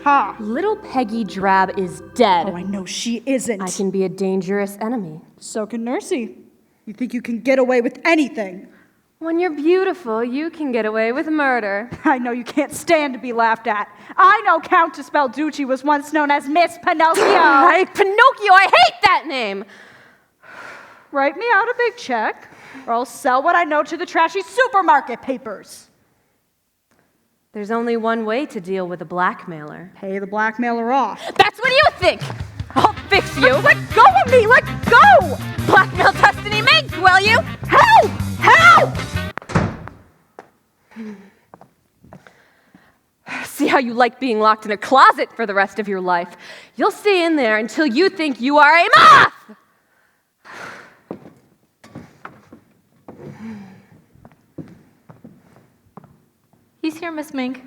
Ha! Little Peggy Drab is dead. Oh, I know she isn't. I can be a dangerous enemy. So can Nursey. You think you can get away with anything? When you're beautiful, you can get away with murder. I know you can't stand to be laughed at. I know Countess Balducci was once known as Miss Pinocchio. Pinocchio, I hate that name! Write me out a big check, or I'll sell what I know to the trashy supermarket papers. There's only one way to deal with a blackmailer. Pay the blackmailer off. That's what you think! I'll fix you! Let go of me! Let go! Blackmail Destiny Mink, will you? Help! Help! See how you like being locked in a closet for the rest of your life. You'll stay in there until you think you are a moth! He's here, Miss Mink.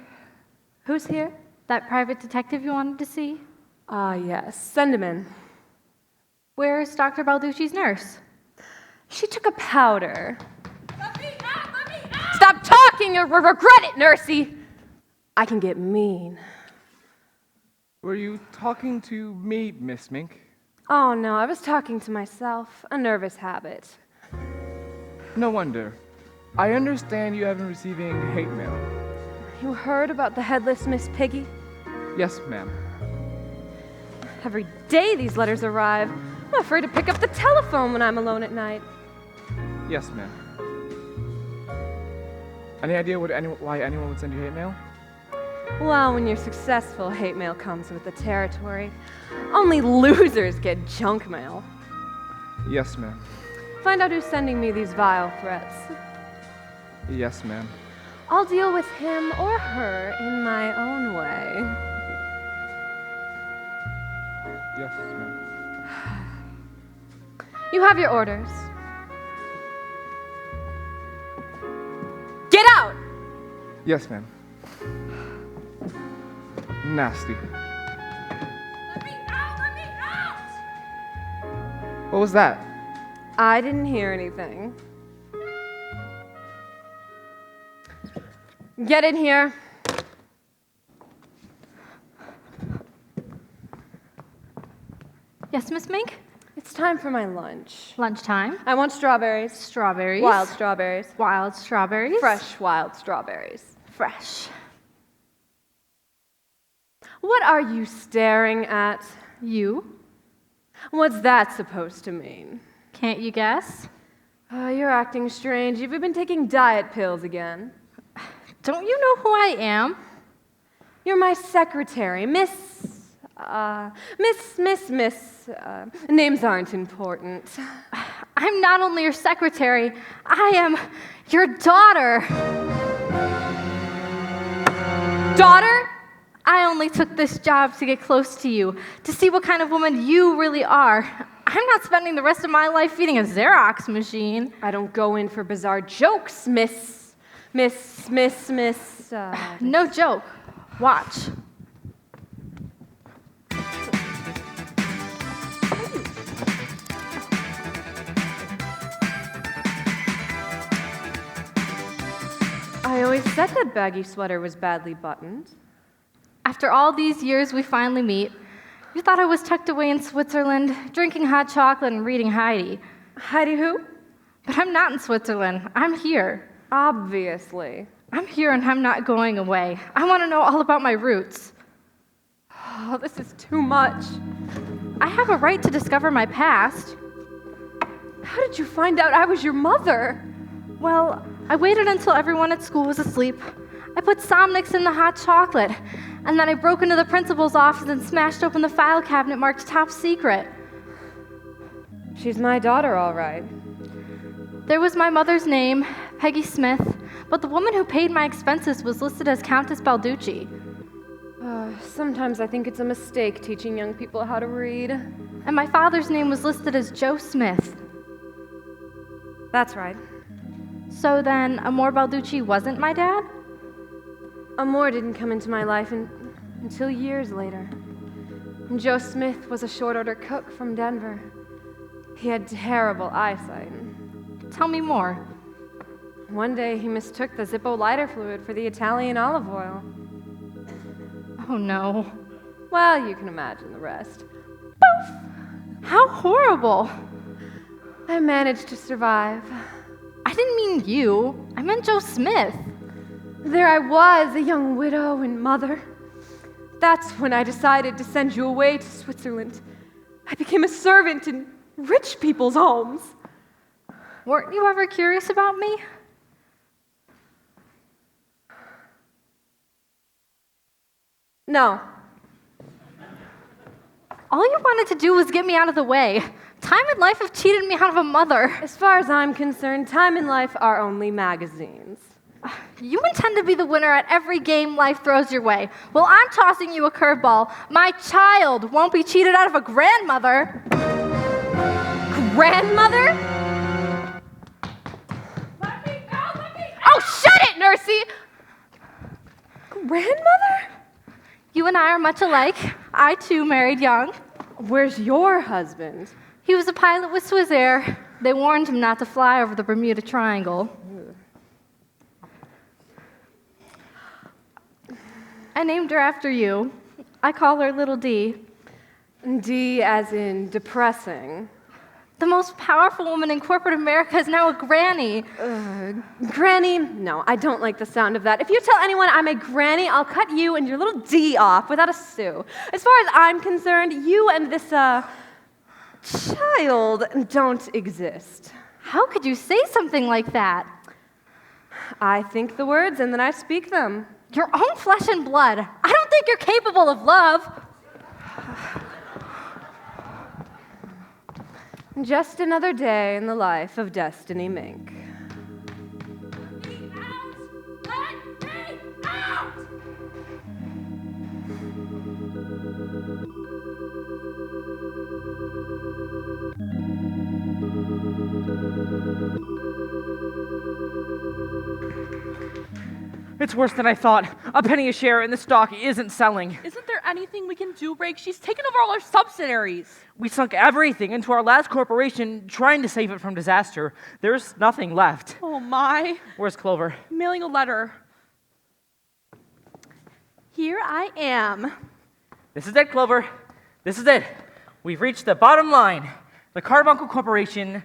Who's here? That private detective you wanted to see. Ah, yes. Send him in. Where's Dr. Balducci's nurse? She took a powder. Stop talking or regret it, Nursey! I can get mean. Were you talking to me, Miss Mink? Oh, no, I was talking to myself. A nervous habit. No wonder. I understand you have been receiving hate mail. You heard about the headless Miss Piggy? Yes, ma'am. Every day these letters arrive. I'm afraid to pick up the telephone when I'm alone at night. Yes, ma'am. Any idea why anyone would send you hate mail? Well, when you're successful, hate mail comes with the territory. Only losers get junk mail. Yes, ma'am. Find out who's sending me these vile threats. Yes, ma'am. I'll deal with him or her in my own way. Yes, ma'am. You have your orders. Get out! Yes, ma'am. Nasty. Let me out! Let me out! What was that? I didn't hear anything. Get in here. Yes, Miss Mink? It's time for my lunch. Lunchtime. I want strawberries. Strawberries. Wild strawberries. Wild strawberries. Fresh wild strawberries. Fresh. What are you staring at? You? What's that supposed to mean? Can't you guess? You're acting strange. Have you been taking diet pills again? Don't you know who I am? You're my secretary, Miss. Names aren't important. I'm not only your secretary, I am your daughter. Daughter? I only took this job to get close to you, to see what kind of woman you really are. I'm not spending the rest of my life feeding a Xerox machine. I don't go in for bizarre jokes, Miss. No joke. Watch. I always said that baggy sweater was badly buttoned. After all these years, we finally meet. You thought I was tucked away in Switzerland, drinking hot chocolate and reading Heidi. Heidi who? But I'm not in Switzerland. I'm here. Obviously. I'm here and I'm not going away. I want to know all about my roots. Oh, this is too much. I have a right to discover my past. How did you find out I was your mother? Well, I waited until everyone at school was asleep. I put Somnix in the hot chocolate, and then I broke into the principal's office and smashed open the file cabinet marked top secret. She's my daughter, all right. There was my mother's name, Peggy Smith, but the woman who paid my expenses was listed as Countess Balducci. Sometimes I think it's a mistake teaching young people how to read. And my father's name was listed as Joe Smith. That's right. So then, Amor Balducci wasn't my dad? Amor didn't come into my life until years later. Joe Smith was a short-order cook from Denver. He had terrible eyesight. Tell me more. One day, he mistook the Zippo lighter fluid for the Italian olive oil. Oh no. Well, you can imagine the rest. How horrible. I managed to survive. I didn't mean you. I meant Joe Smith. There I was, a young widow and mother. That's when I decided to send you away to Switzerland. I became a servant in rich people's homes. Weren't you ever curious about me? No. All you wanted to do was get me out of the way. Time and life have cheated me out of a mother. As far as I'm concerned, time and life are only magazines. You intend to be the winner at every game life throws your way. Well, I'm tossing you a curveball. My child won't be cheated out of a grandmother. Grandmother? Oh, shut it, Nursey! Grandmother? You and I are much alike. I, too, married young. Where's your husband? He was a pilot with Swiss Air. They warned him not to fly over the Bermuda Triangle. I named her after you. I call her Little D. D as in depressing. The most powerful woman in corporate America is now a granny. Granny? No, I don't like the sound of that. If you tell anyone I'm a granny, I'll cut you and your little D off without a sou. As far as I'm concerned, you and this, child don't exist. How could you say something like that? I think the words and then I speak them. Your own flesh and blood. I don't think you're capable of love. Just another day in the life of Destiny Mink. It's worse than I thought. A penny a share and the stock isn't selling. Isn't there anything we can do, Rake? She's taken over all our subsidiaries. We sunk everything into our last corporation trying to save it from disaster. There's nothing left. Oh my. Where's Clover? Mailing a letter. Here I am. This is it, Clover. This is it. We've reached the bottom line. The Carbuncle Corporation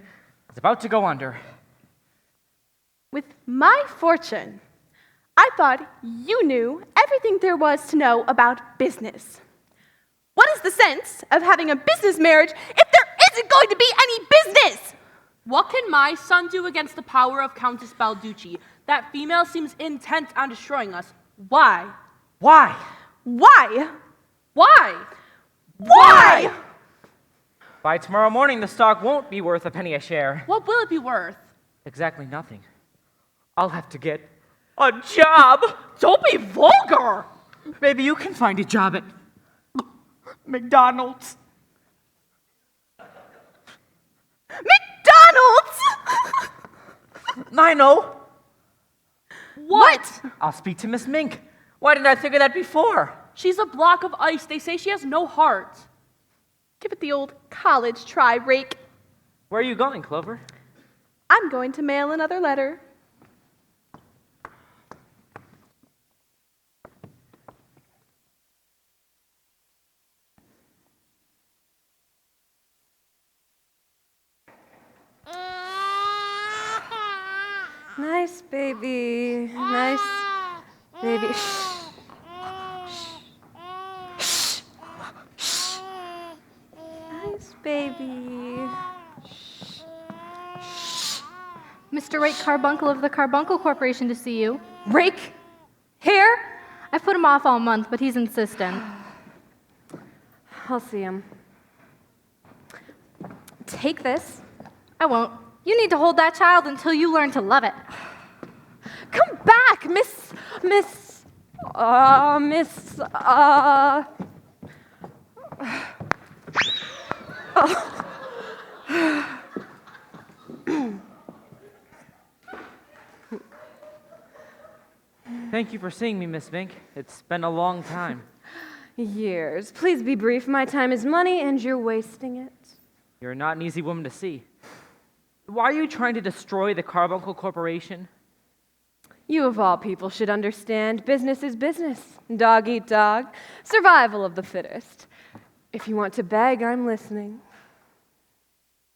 is about to go under. With my fortune, I thought you knew everything there was to know about business. What is the sense of having a business marriage if there isn't going to be any business? What can my son do against the power of Countess Balducci? That female seems intent on destroying us. Why? Why? Why? Why? Why? By tomorrow morning, the stock won't be worth a penny a share. What will it be worth? Exactly nothing. I'll have to get a job. Don't be vulgar. Maybe you can find a job at McDonald's. McDonald's? I know. What? I'll speak to Miss Mink. Why didn't I think of that before? She's a block of ice. They say she has no heart. Give it the old college try, Rake. Where are you going, Clover? I'm going to mail another letter. Nice baby. Nice baby. Shh. Shh. Shh. Nice baby. Mr. Rake Carbuncle of the Carbuncle Corporation to see you. Rake? Here? I've put him off all month, but he's insistent. I'll see him. Take this. I won't. You need to hold that child until you learn to love it. Come back, Miss. Thank you for seeing me, Miss Mink. It's been a long time. Years. Please be brief. My time is money, and you're wasting it. You're not an easy woman to see. Why are you trying to destroy the Carbuncle Corporation? You of all people should understand business is business. Dog eat dog. Survival of the fittest. If you want to beg, I'm listening.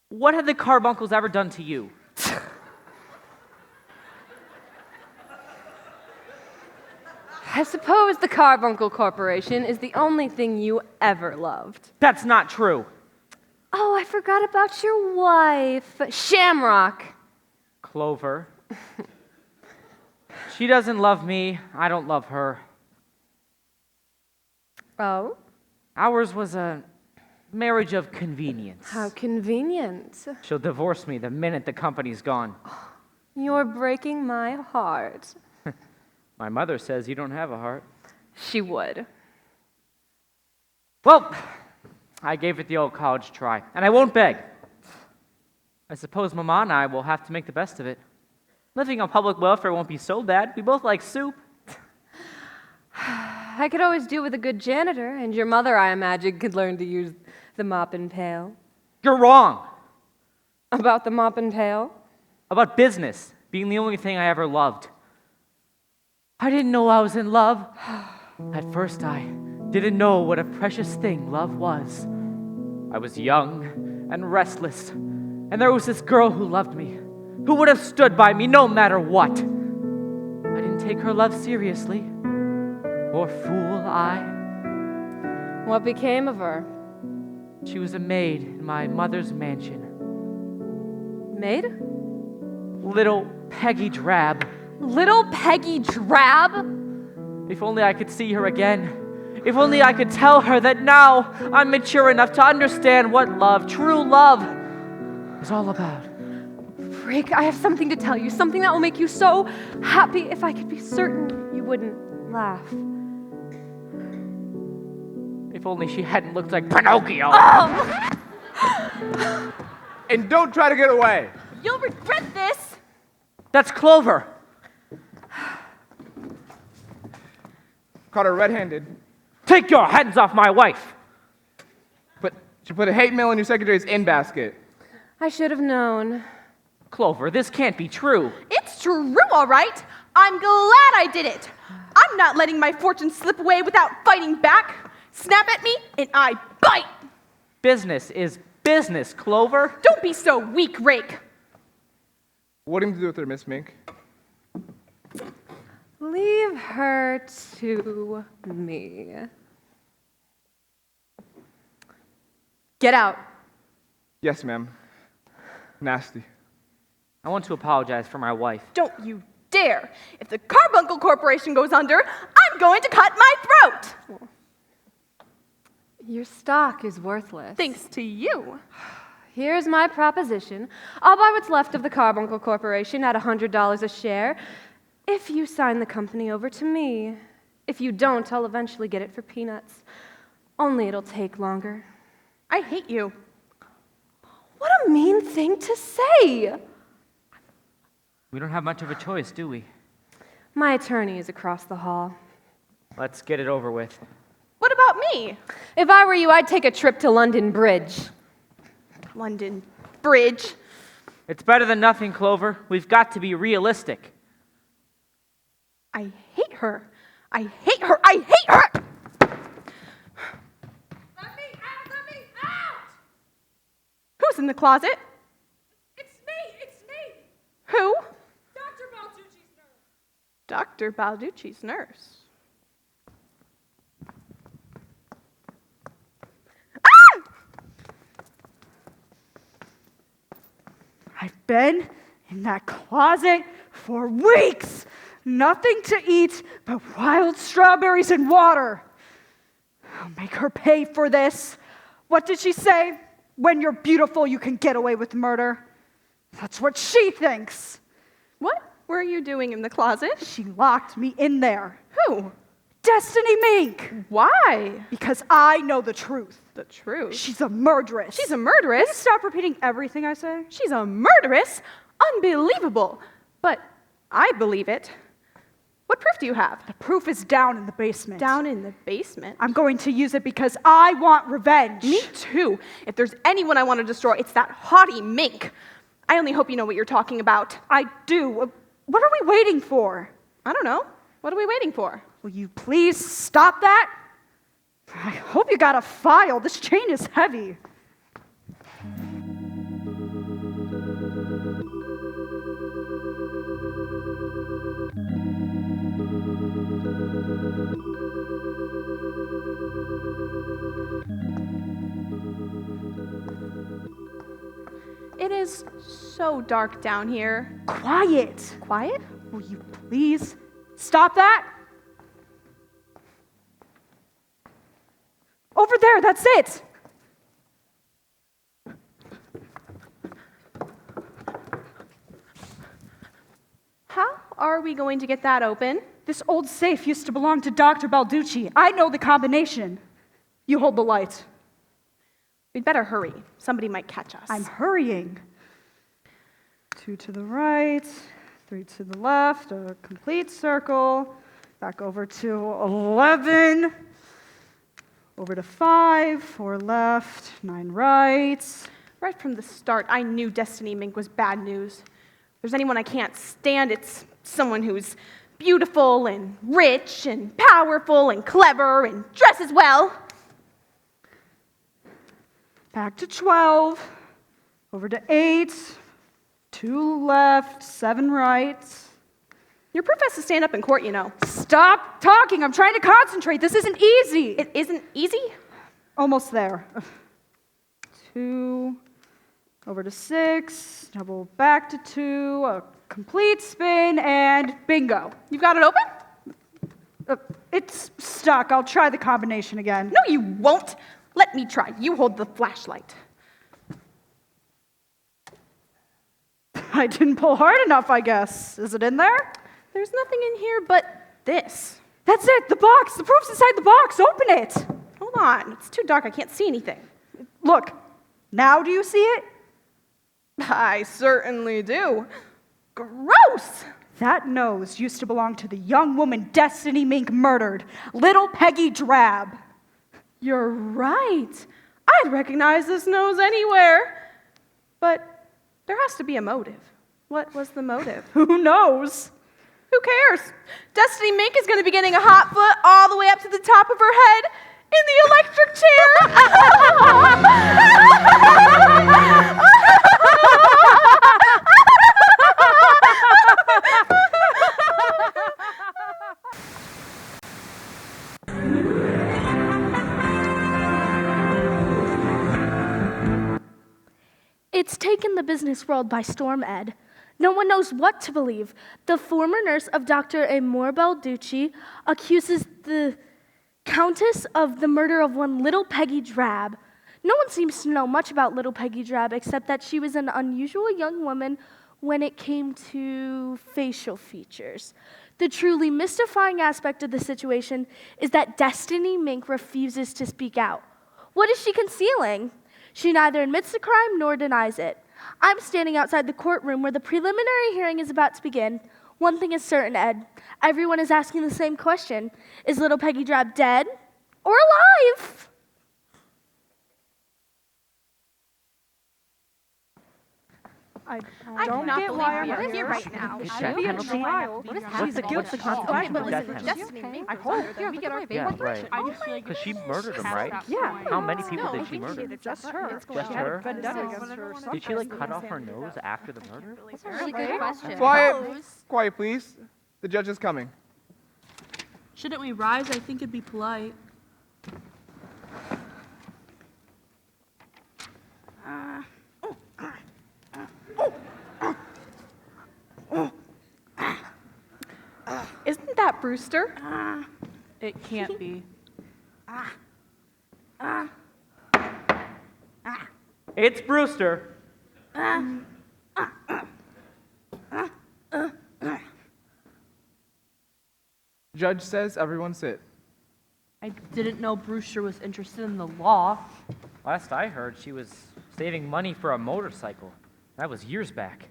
What have the Carbuncles ever done to you? I suppose the Carbuncle Corporation is the only thing you ever loved. That's not true. Oh, I forgot about your wife, Shamrock. Clover. She doesn't love me. I don't love her. Oh? Ours was a marriage of convenience. How convenient. She'll divorce me the minute the company's gone. You're breaking my heart. My mother says you don't have a heart. She would. Well, I gave it the old college try, and I won't beg. I suppose Mama and I will have to make the best of it. Living on public welfare won't be so bad. We both like soup. I could always do with a good janitor, and your mother, I imagine, could learn to use the mop and pail. You're wrong. About the mop and pail? About business being the only thing I ever loved. I didn't know I was in love. At first, I didn't know what a precious thing love was. I was young and restless, and there was this girl who loved me, who would have stood by me no matter what. I didn't take her love seriously. Poor fool I. What became of her? She was a maid in my mother's mansion. Maid? Little Peggy Drab. Little Peggy Drab? If only I could see her again. If only I could tell her that now I'm mature enough to understand what love, true love, is all about. Rick, I have something to tell you, something that will make you so happy if I could be certain you wouldn't laugh. If only she hadn't looked like Pinocchio. Oh! And don't try to get away. You'll regret this. That's Clover. Caught her red-handed. Take your hands off my wife. But she put a hate mail in your secretary's in-basket. I should have known. Clover, this can't be true. It's true, all right. I'm glad I did it. I'm not letting my fortune slip away without fighting back. Snap at me, and I bite. Business is business, Clover. Don't be so weak, Rake. What are you to do with her, Miss Mink? Leave her to me. Get out. Yes, ma'am. Nasty. I want to apologize for my wife. Don't you dare. If the Carbuncle Corporation goes under, I'm going to cut my throat. Your stock is worthless. Thanks to you. Here's my proposition. I'll buy what's left of the Carbuncle Corporation at $100 a share if you sign the company over to me. If you don't, I'll eventually get it for peanuts. Only it'll take longer. I hate you. What a mean thing to say! We don't have much of a choice, do we? My attorney is across the hall. Let's get it over with. What about me? If I were you, I'd take a trip to London Bridge. London Bridge. It's better than nothing, Clover. We've got to be realistic. I hate her. I hate her. I hate her! Let me out! Let me out! Who's in the closet? It's me! It's me! Who? Dr. Balducci's nurse. Dr. Balducci's nurse. I've been in that closet for weeks. Nothing to eat but wild strawberries and water. I'll make her pay for this. What did she say? When you're beautiful, you can get away with murder. That's what she thinks. What were you doing in the closet? She locked me in there. Who? Destiny Mink. Why? Because I know the truth. The truth? She's a murderess. She's a murderess? Will you stop repeating everything I say? She's a murderess? Unbelievable. But I believe it. What proof do you have? The proof is down in the basement. Down in the basement? I'm going to use it because I want revenge. Me too. If there's anyone I want to destroy, it's that haughty mink. I only hope you know what you're talking about. I do. What are we waiting for? I don't know. What are we waiting for? Will you please stop that? I hope you got a file. This chain is heavy. It is so dark down here. Quiet. Quiet? Will you please stop that? Over there, that's it. How are we going to get that open? This old safe used to belong to Dr. Balducci. I know the combination. You hold the light. We'd better hurry. Somebody might catch us. I'm hurrying. 2 to the right, 3 to the left, a complete circle, back over to 11, over to 5, 4 left, 9 right. Right from the start, I knew Destiny Mink was bad news. If there's anyone I can't stand, it's someone who's beautiful and rich and powerful and clever and dresses well. Back to 12, over to 8, 2 left, 7 right. Your proof has to stand up in court, you know. Stop talking. I'm trying to concentrate. This isn't easy. It isn't easy? Almost there. 2, over to 6, double back to 2, a complete spin, and bingo. You've got it open? It's stuck. I'll try the combination again. No, you won't. Let me try. You hold the flashlight. I didn't pull hard enough, I guess. Is it in there? There's nothing in here but this. That's it, the box. The proof's inside the box. Open it. Hold on. It's too dark. I can't see anything. Look, now do you see it? I certainly do. Gross! That nose used to belong to the young woman Destiny Mink murdered, little Peggy Drab. You're right. I'd recognize this nose anywhere. But there has to be a motive. What was the motive? Who knows? Who cares? Destiny Mink is going to be getting a hot foot all the way up to the top of her head in the electric chair. It's taken the business world by storm, Ed. No one knows what to believe. The former nurse of Dr. Amor Balducci accuses the Countess of the murder of one little Peggy Drab. No one seems to know much about little Peggy Drab except that she was an unusual young woman when it came to facial features. The truly mystifying aspect of the situation is that Destiny Mink refuses to speak out. What is she concealing? She neither admits the crime nor denies it. I'm standing outside the courtroom where the preliminary hearing is about to begin. One thing is certain, Ed. Everyone is asking the same question. Is little Peggy Drab dead or alive? I don't get believe why we I'm are here right now. Is Should death be a penalty? trial. She's a guilty consequence of death penalty. Destiny Mink I was hope. under them. We get our Yeah, big right. I just feel like Because she murdered him, right? Yeah. How many people did she murder? Just her. Just She had a her? vendetta against her son. Did she like cut off her nose after the murder? That's a really good question. Quiet, quiet, please. The judge is coming. Shouldn't we rise? I think it'd be polite. Isn't that Brewster? It can't be. It's Brewster. Judge says everyone sit. I didn't know Brewster was interested in the law. Last I heard, she was saving money for a motorcycle. That was years back.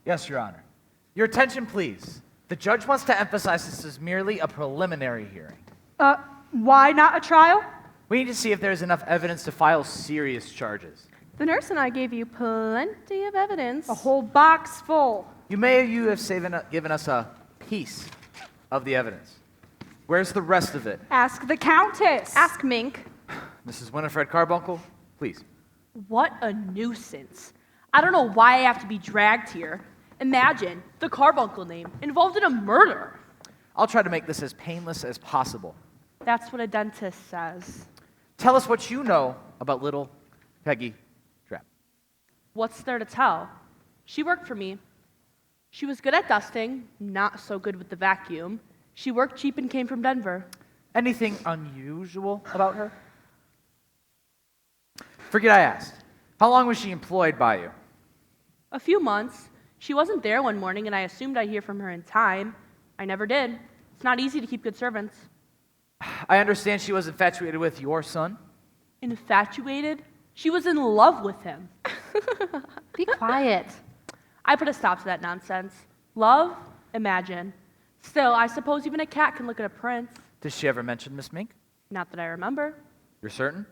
Yes, Your Honor. Your attention, please. The judge wants to emphasize this is merely a preliminary hearing. Why not a trial? We need to see if there's enough evidence to file serious charges. The nurse and I gave you plenty of evidence. A whole box full. You have given us a piece of the evidence. Where's the rest of it? Ask the Countess. Ask Mink. Mrs. Winifred Carbuncle, please. What a nuisance. I don't know why I have to be dragged here. Imagine the Carbuncle name involved in a murder. I'll try to make this as painless as possible. That's what a dentist says. Tell us what you know about little Peggy Drab. What's there to tell? She worked for me. She was good at dusting, not so good with the vacuum. She worked cheap and came from Denver. Anything unusual about her? Forget I asked. How long was she employed by you? A few months. She wasn't there one morning, and I assumed I'd hear from her in time. I never did. It's not easy to keep good servants. I understand she was infatuated with your son. Infatuated? She was in love with him. Be quiet. I put a stop to that nonsense. Love? Imagine. Still, I suppose even a cat can look at a prince. Did she ever mention Miss Mink? Not that I remember. You're certain?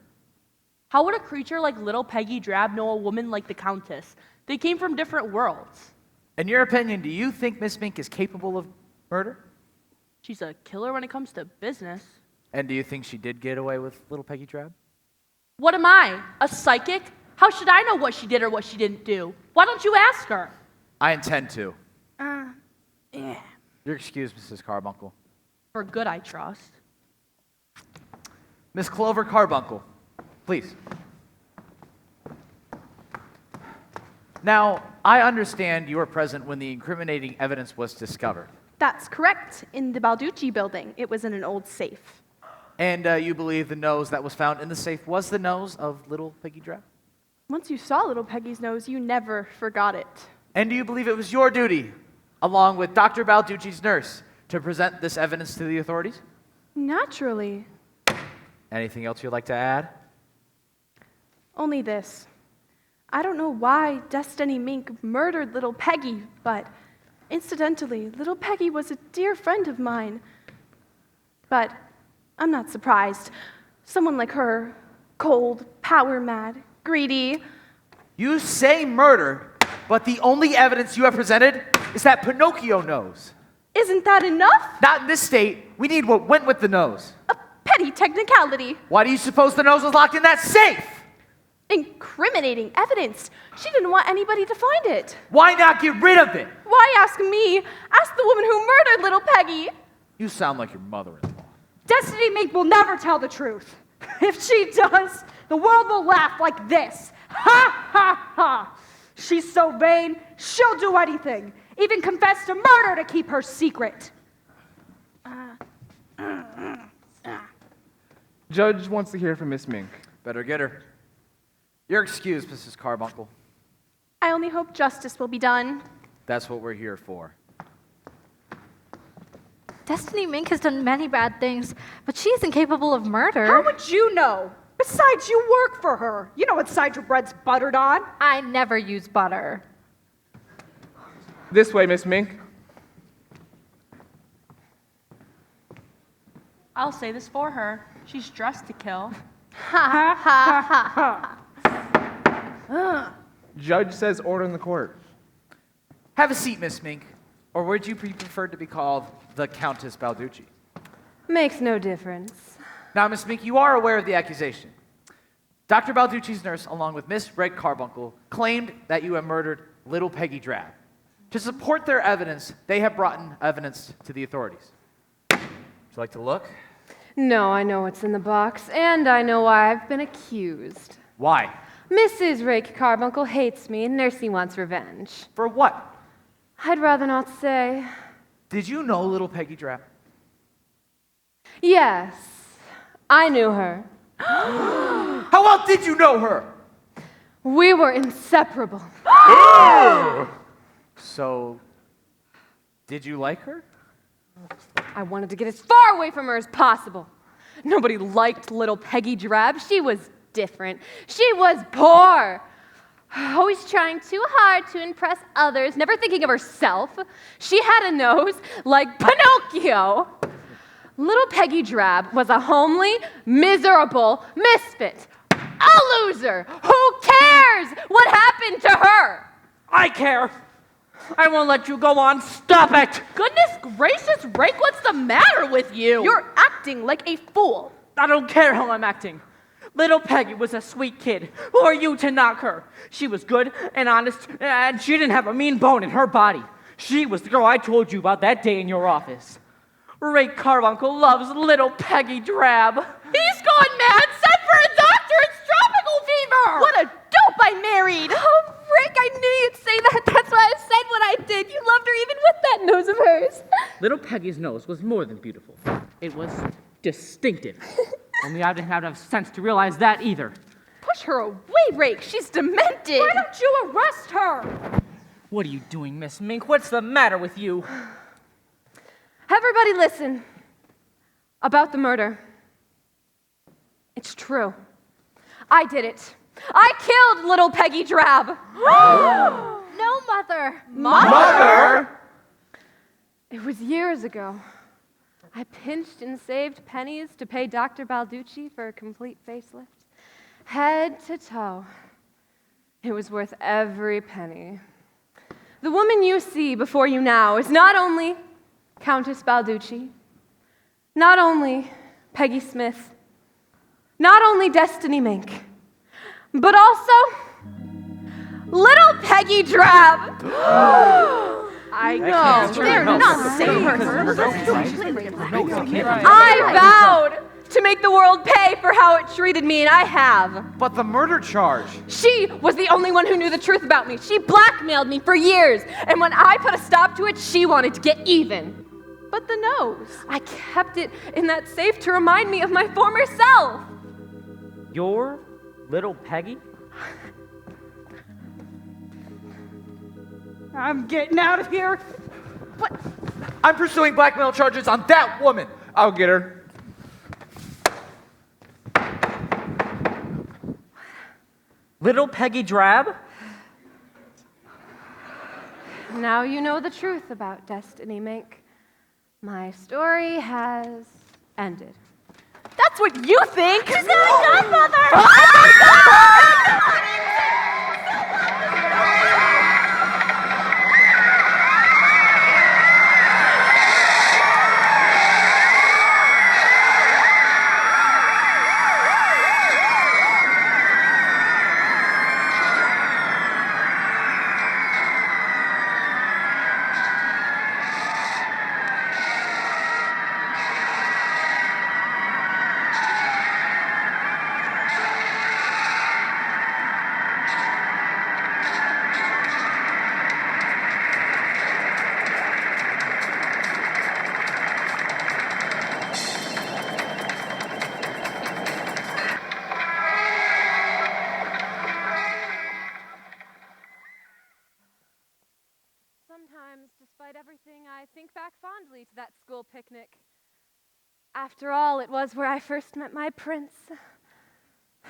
How would a creature like little Peggy Drab know a woman like the Countess? They came from different worlds. In your opinion, do you think Miss Mink is capable of murder? She's a killer when it comes to business. And do you think she did get away with little Peggy Drab? What am I? A psychic? How should I know what she did or what she didn't do? Why don't you ask her? I intend to. Yeah. You're excused, Mrs. Carbuncle. For good, I trust. Miss Clover Carbuncle, please. Now, I understand you were present when the incriminating evidence was discovered. That's correct. In the Balducci building. It was in an old safe. And you believe the nose that was found in the safe was the nose of little Peggy Drab? Once you saw little Peggy's nose, you never forgot it. And do you believe it was your duty, along with Dr. Balducci's nurse, to present this evidence to the authorities? Naturally. Anything else you'd like to add? Only this. I don't know why Destiny Mink murdered little Peggy, but incidentally, little Peggy was a dear friend of mine. But I'm not surprised. Someone like her, cold, power-mad, greedy. You say murder, but the only evidence you have presented is that Pinocchio nose. Isn't that enough? Not in this state. We need what went with the nose. A petty technicality. Why do you suppose the nose was locked in that safe? Incriminating evidence. She didn't want anybody to find it. Why not get rid of it? Why ask me? Ask the woman who murdered little Peggy. You sound like your mother-in-law. Destiny Mink will never tell the truth. If she does, the world will laugh like this. Ha ha ha! She's so vain, she'll do anything, even confess to murder to keep her secret. Judge wants to hear from Miss Mink. Better get her. You're excused, Mrs. Carbuncle. I only hope justice will be done. That's what we're here for. Destiny Mink has done many bad things, but she isn't capable of murder. How would you know? Besides, you work for her. You know what side your bread's buttered on. I never use butter. This way, Miss Mink. I'll say this for her. She's dressed to kill. Ha ha ha. Judge says order in the court. Have a seat, Miss Mink. Or would you be preferred to be called the Countess Balducci? Makes no difference. Now, Miss Mink, you are aware of the accusation. Dr. Balducci's nurse, along with Miss Red Carbuncle, claimed that you have murdered little Peggy Drab. To support their evidence, they have brought in evidence to the authorities. Would you like to look? No, I know what's in the box, and I know why I've been accused. Why? Mrs. Rake Carbuncle hates me, and Nursey wants revenge. For what? I'd rather not say. Did you know little Peggy Drab? Yes, I knew her. How well did you know her? We were inseparable. So, did you like her? I wanted to get as far away from her as possible. Nobody liked little Peggy Drab. She was different. She was poor. Always trying too hard to impress others, never thinking of herself. She had a nose like Pinocchio. Little Peggy Drab was a homely, miserable misfit. a loser. Who cares what happened to her? I care. I won't let you go on. Stop it. Goodness gracious, Rake, what's the matter with you? You're acting like a fool. I don't care how I'm acting. Little Peggy was a sweet kid. Who are you to knock her? She was good and honest, and she didn't have a mean bone in her body. She was the girl I told you about that day in your office. Ray Carbuncle loves little Peggy Drab. He's gone mad. Send for a doctor. It's tropical fever. What a dope I married. Oh, Rick, I knew you'd say that. That's why I said what I did. You loved her even with that nose of hers. Little Peggy's nose was more than beautiful. It was distinctive. Only I didn't have enough sense to realize that either. Push her away, Rake. She's demented. Why don't you arrest her? What are you doing, Miss Mink? What's the matter with you? Everybody listen. About the murder. It's true. I did it. I killed little Peggy Drab. No, Mother. Mother! It was years ago. I pinched and saved pennies to pay Dr. Balducci for a complete facelift. Head to toe. It was worth every penny. The woman you see before you now is not only Countess Balducci, not only Peggy Smith, not only Destiny Mink, but also little Peggy Drab. I know. They're not safe. I vowed to make the world pay for how it treated me, and I have. But the murder charge. She was the only one who knew the truth about me. She blackmailed me for years, and when I put a stop to it, she wanted to get even. But the nose. I kept it in that safe to remind me of my former self. Your little Peggy? I'm getting out of here. What? I'm pursuing blackmail charges on that woman. I'll get her. Little Peggy Drab? Now you know the truth about Destiny Mink. My story has ended. That's what you think. She's got a godmother. Sometimes, despite everything, I think back fondly to that school picnic. After all, it was where I first met my prince.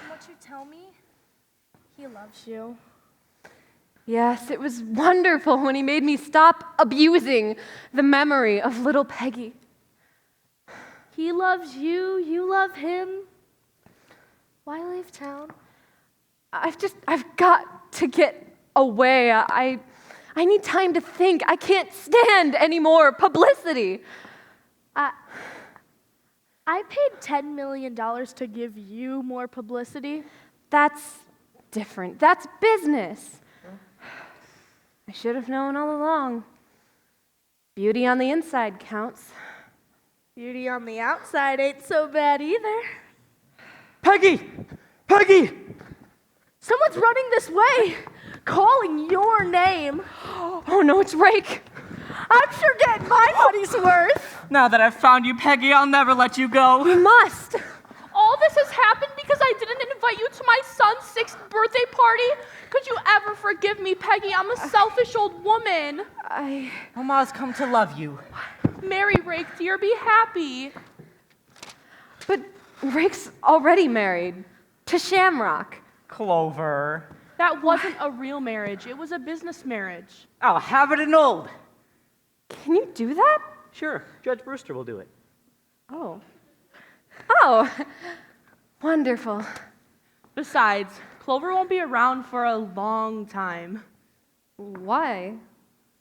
Won't you tell me? He loves you. Yes, it was wonderful when he made me stop abusing the memory of little Peggy. He loves you. You love him. Why leave town? I've got to get away. I need time to think. I can't stand any more publicity. I paid $10 million to give you more publicity. That's different. That's business. I should have known all along. Beauty on the inside counts. Beauty on the outside ain't so bad either. Peggy! Peggy! Someone's running this way, calling your name. Oh no, it's Rake. I'm sure getting my money's worth. Now that I've found you, Peggy, I'll never let you go. You must. All this has happened because I didn't invite you to my son's 6th birthday party. Could you ever forgive me, Peggy? I'm a selfish old woman. Mama's come to love you. Marry Rake, dear. Be happy. But Rake's already married to Shamrock. Clover. That wasn't a real marriage. It was a business marriage. I'll have it annulled. Can you do that? Sure, Judge Brewster will do it. Oh. Oh, wonderful. Besides, Clover won't be around for a long time. Why?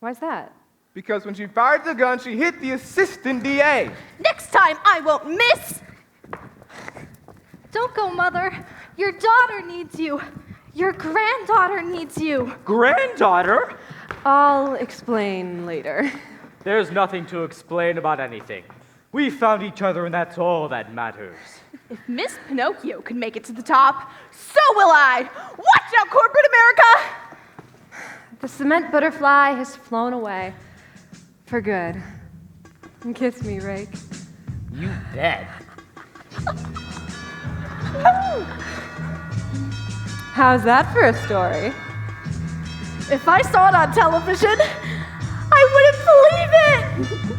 Why's that? Because when she fired the gun, she hit the assistant DA. Next time I won't miss. Don't go, Mother. Your daughter needs you. Your granddaughter needs you. Granddaughter? I'll explain later. There's nothing to explain about anything. We found each other, and that's all that matters. If Miss Pinocchio can make it to the top, so will I. Watch out, corporate America! The cement butterfly has flown away. For good. Kiss me, Rake. You bet. How's that for a story? If I saw it on television, I wouldn't believe it!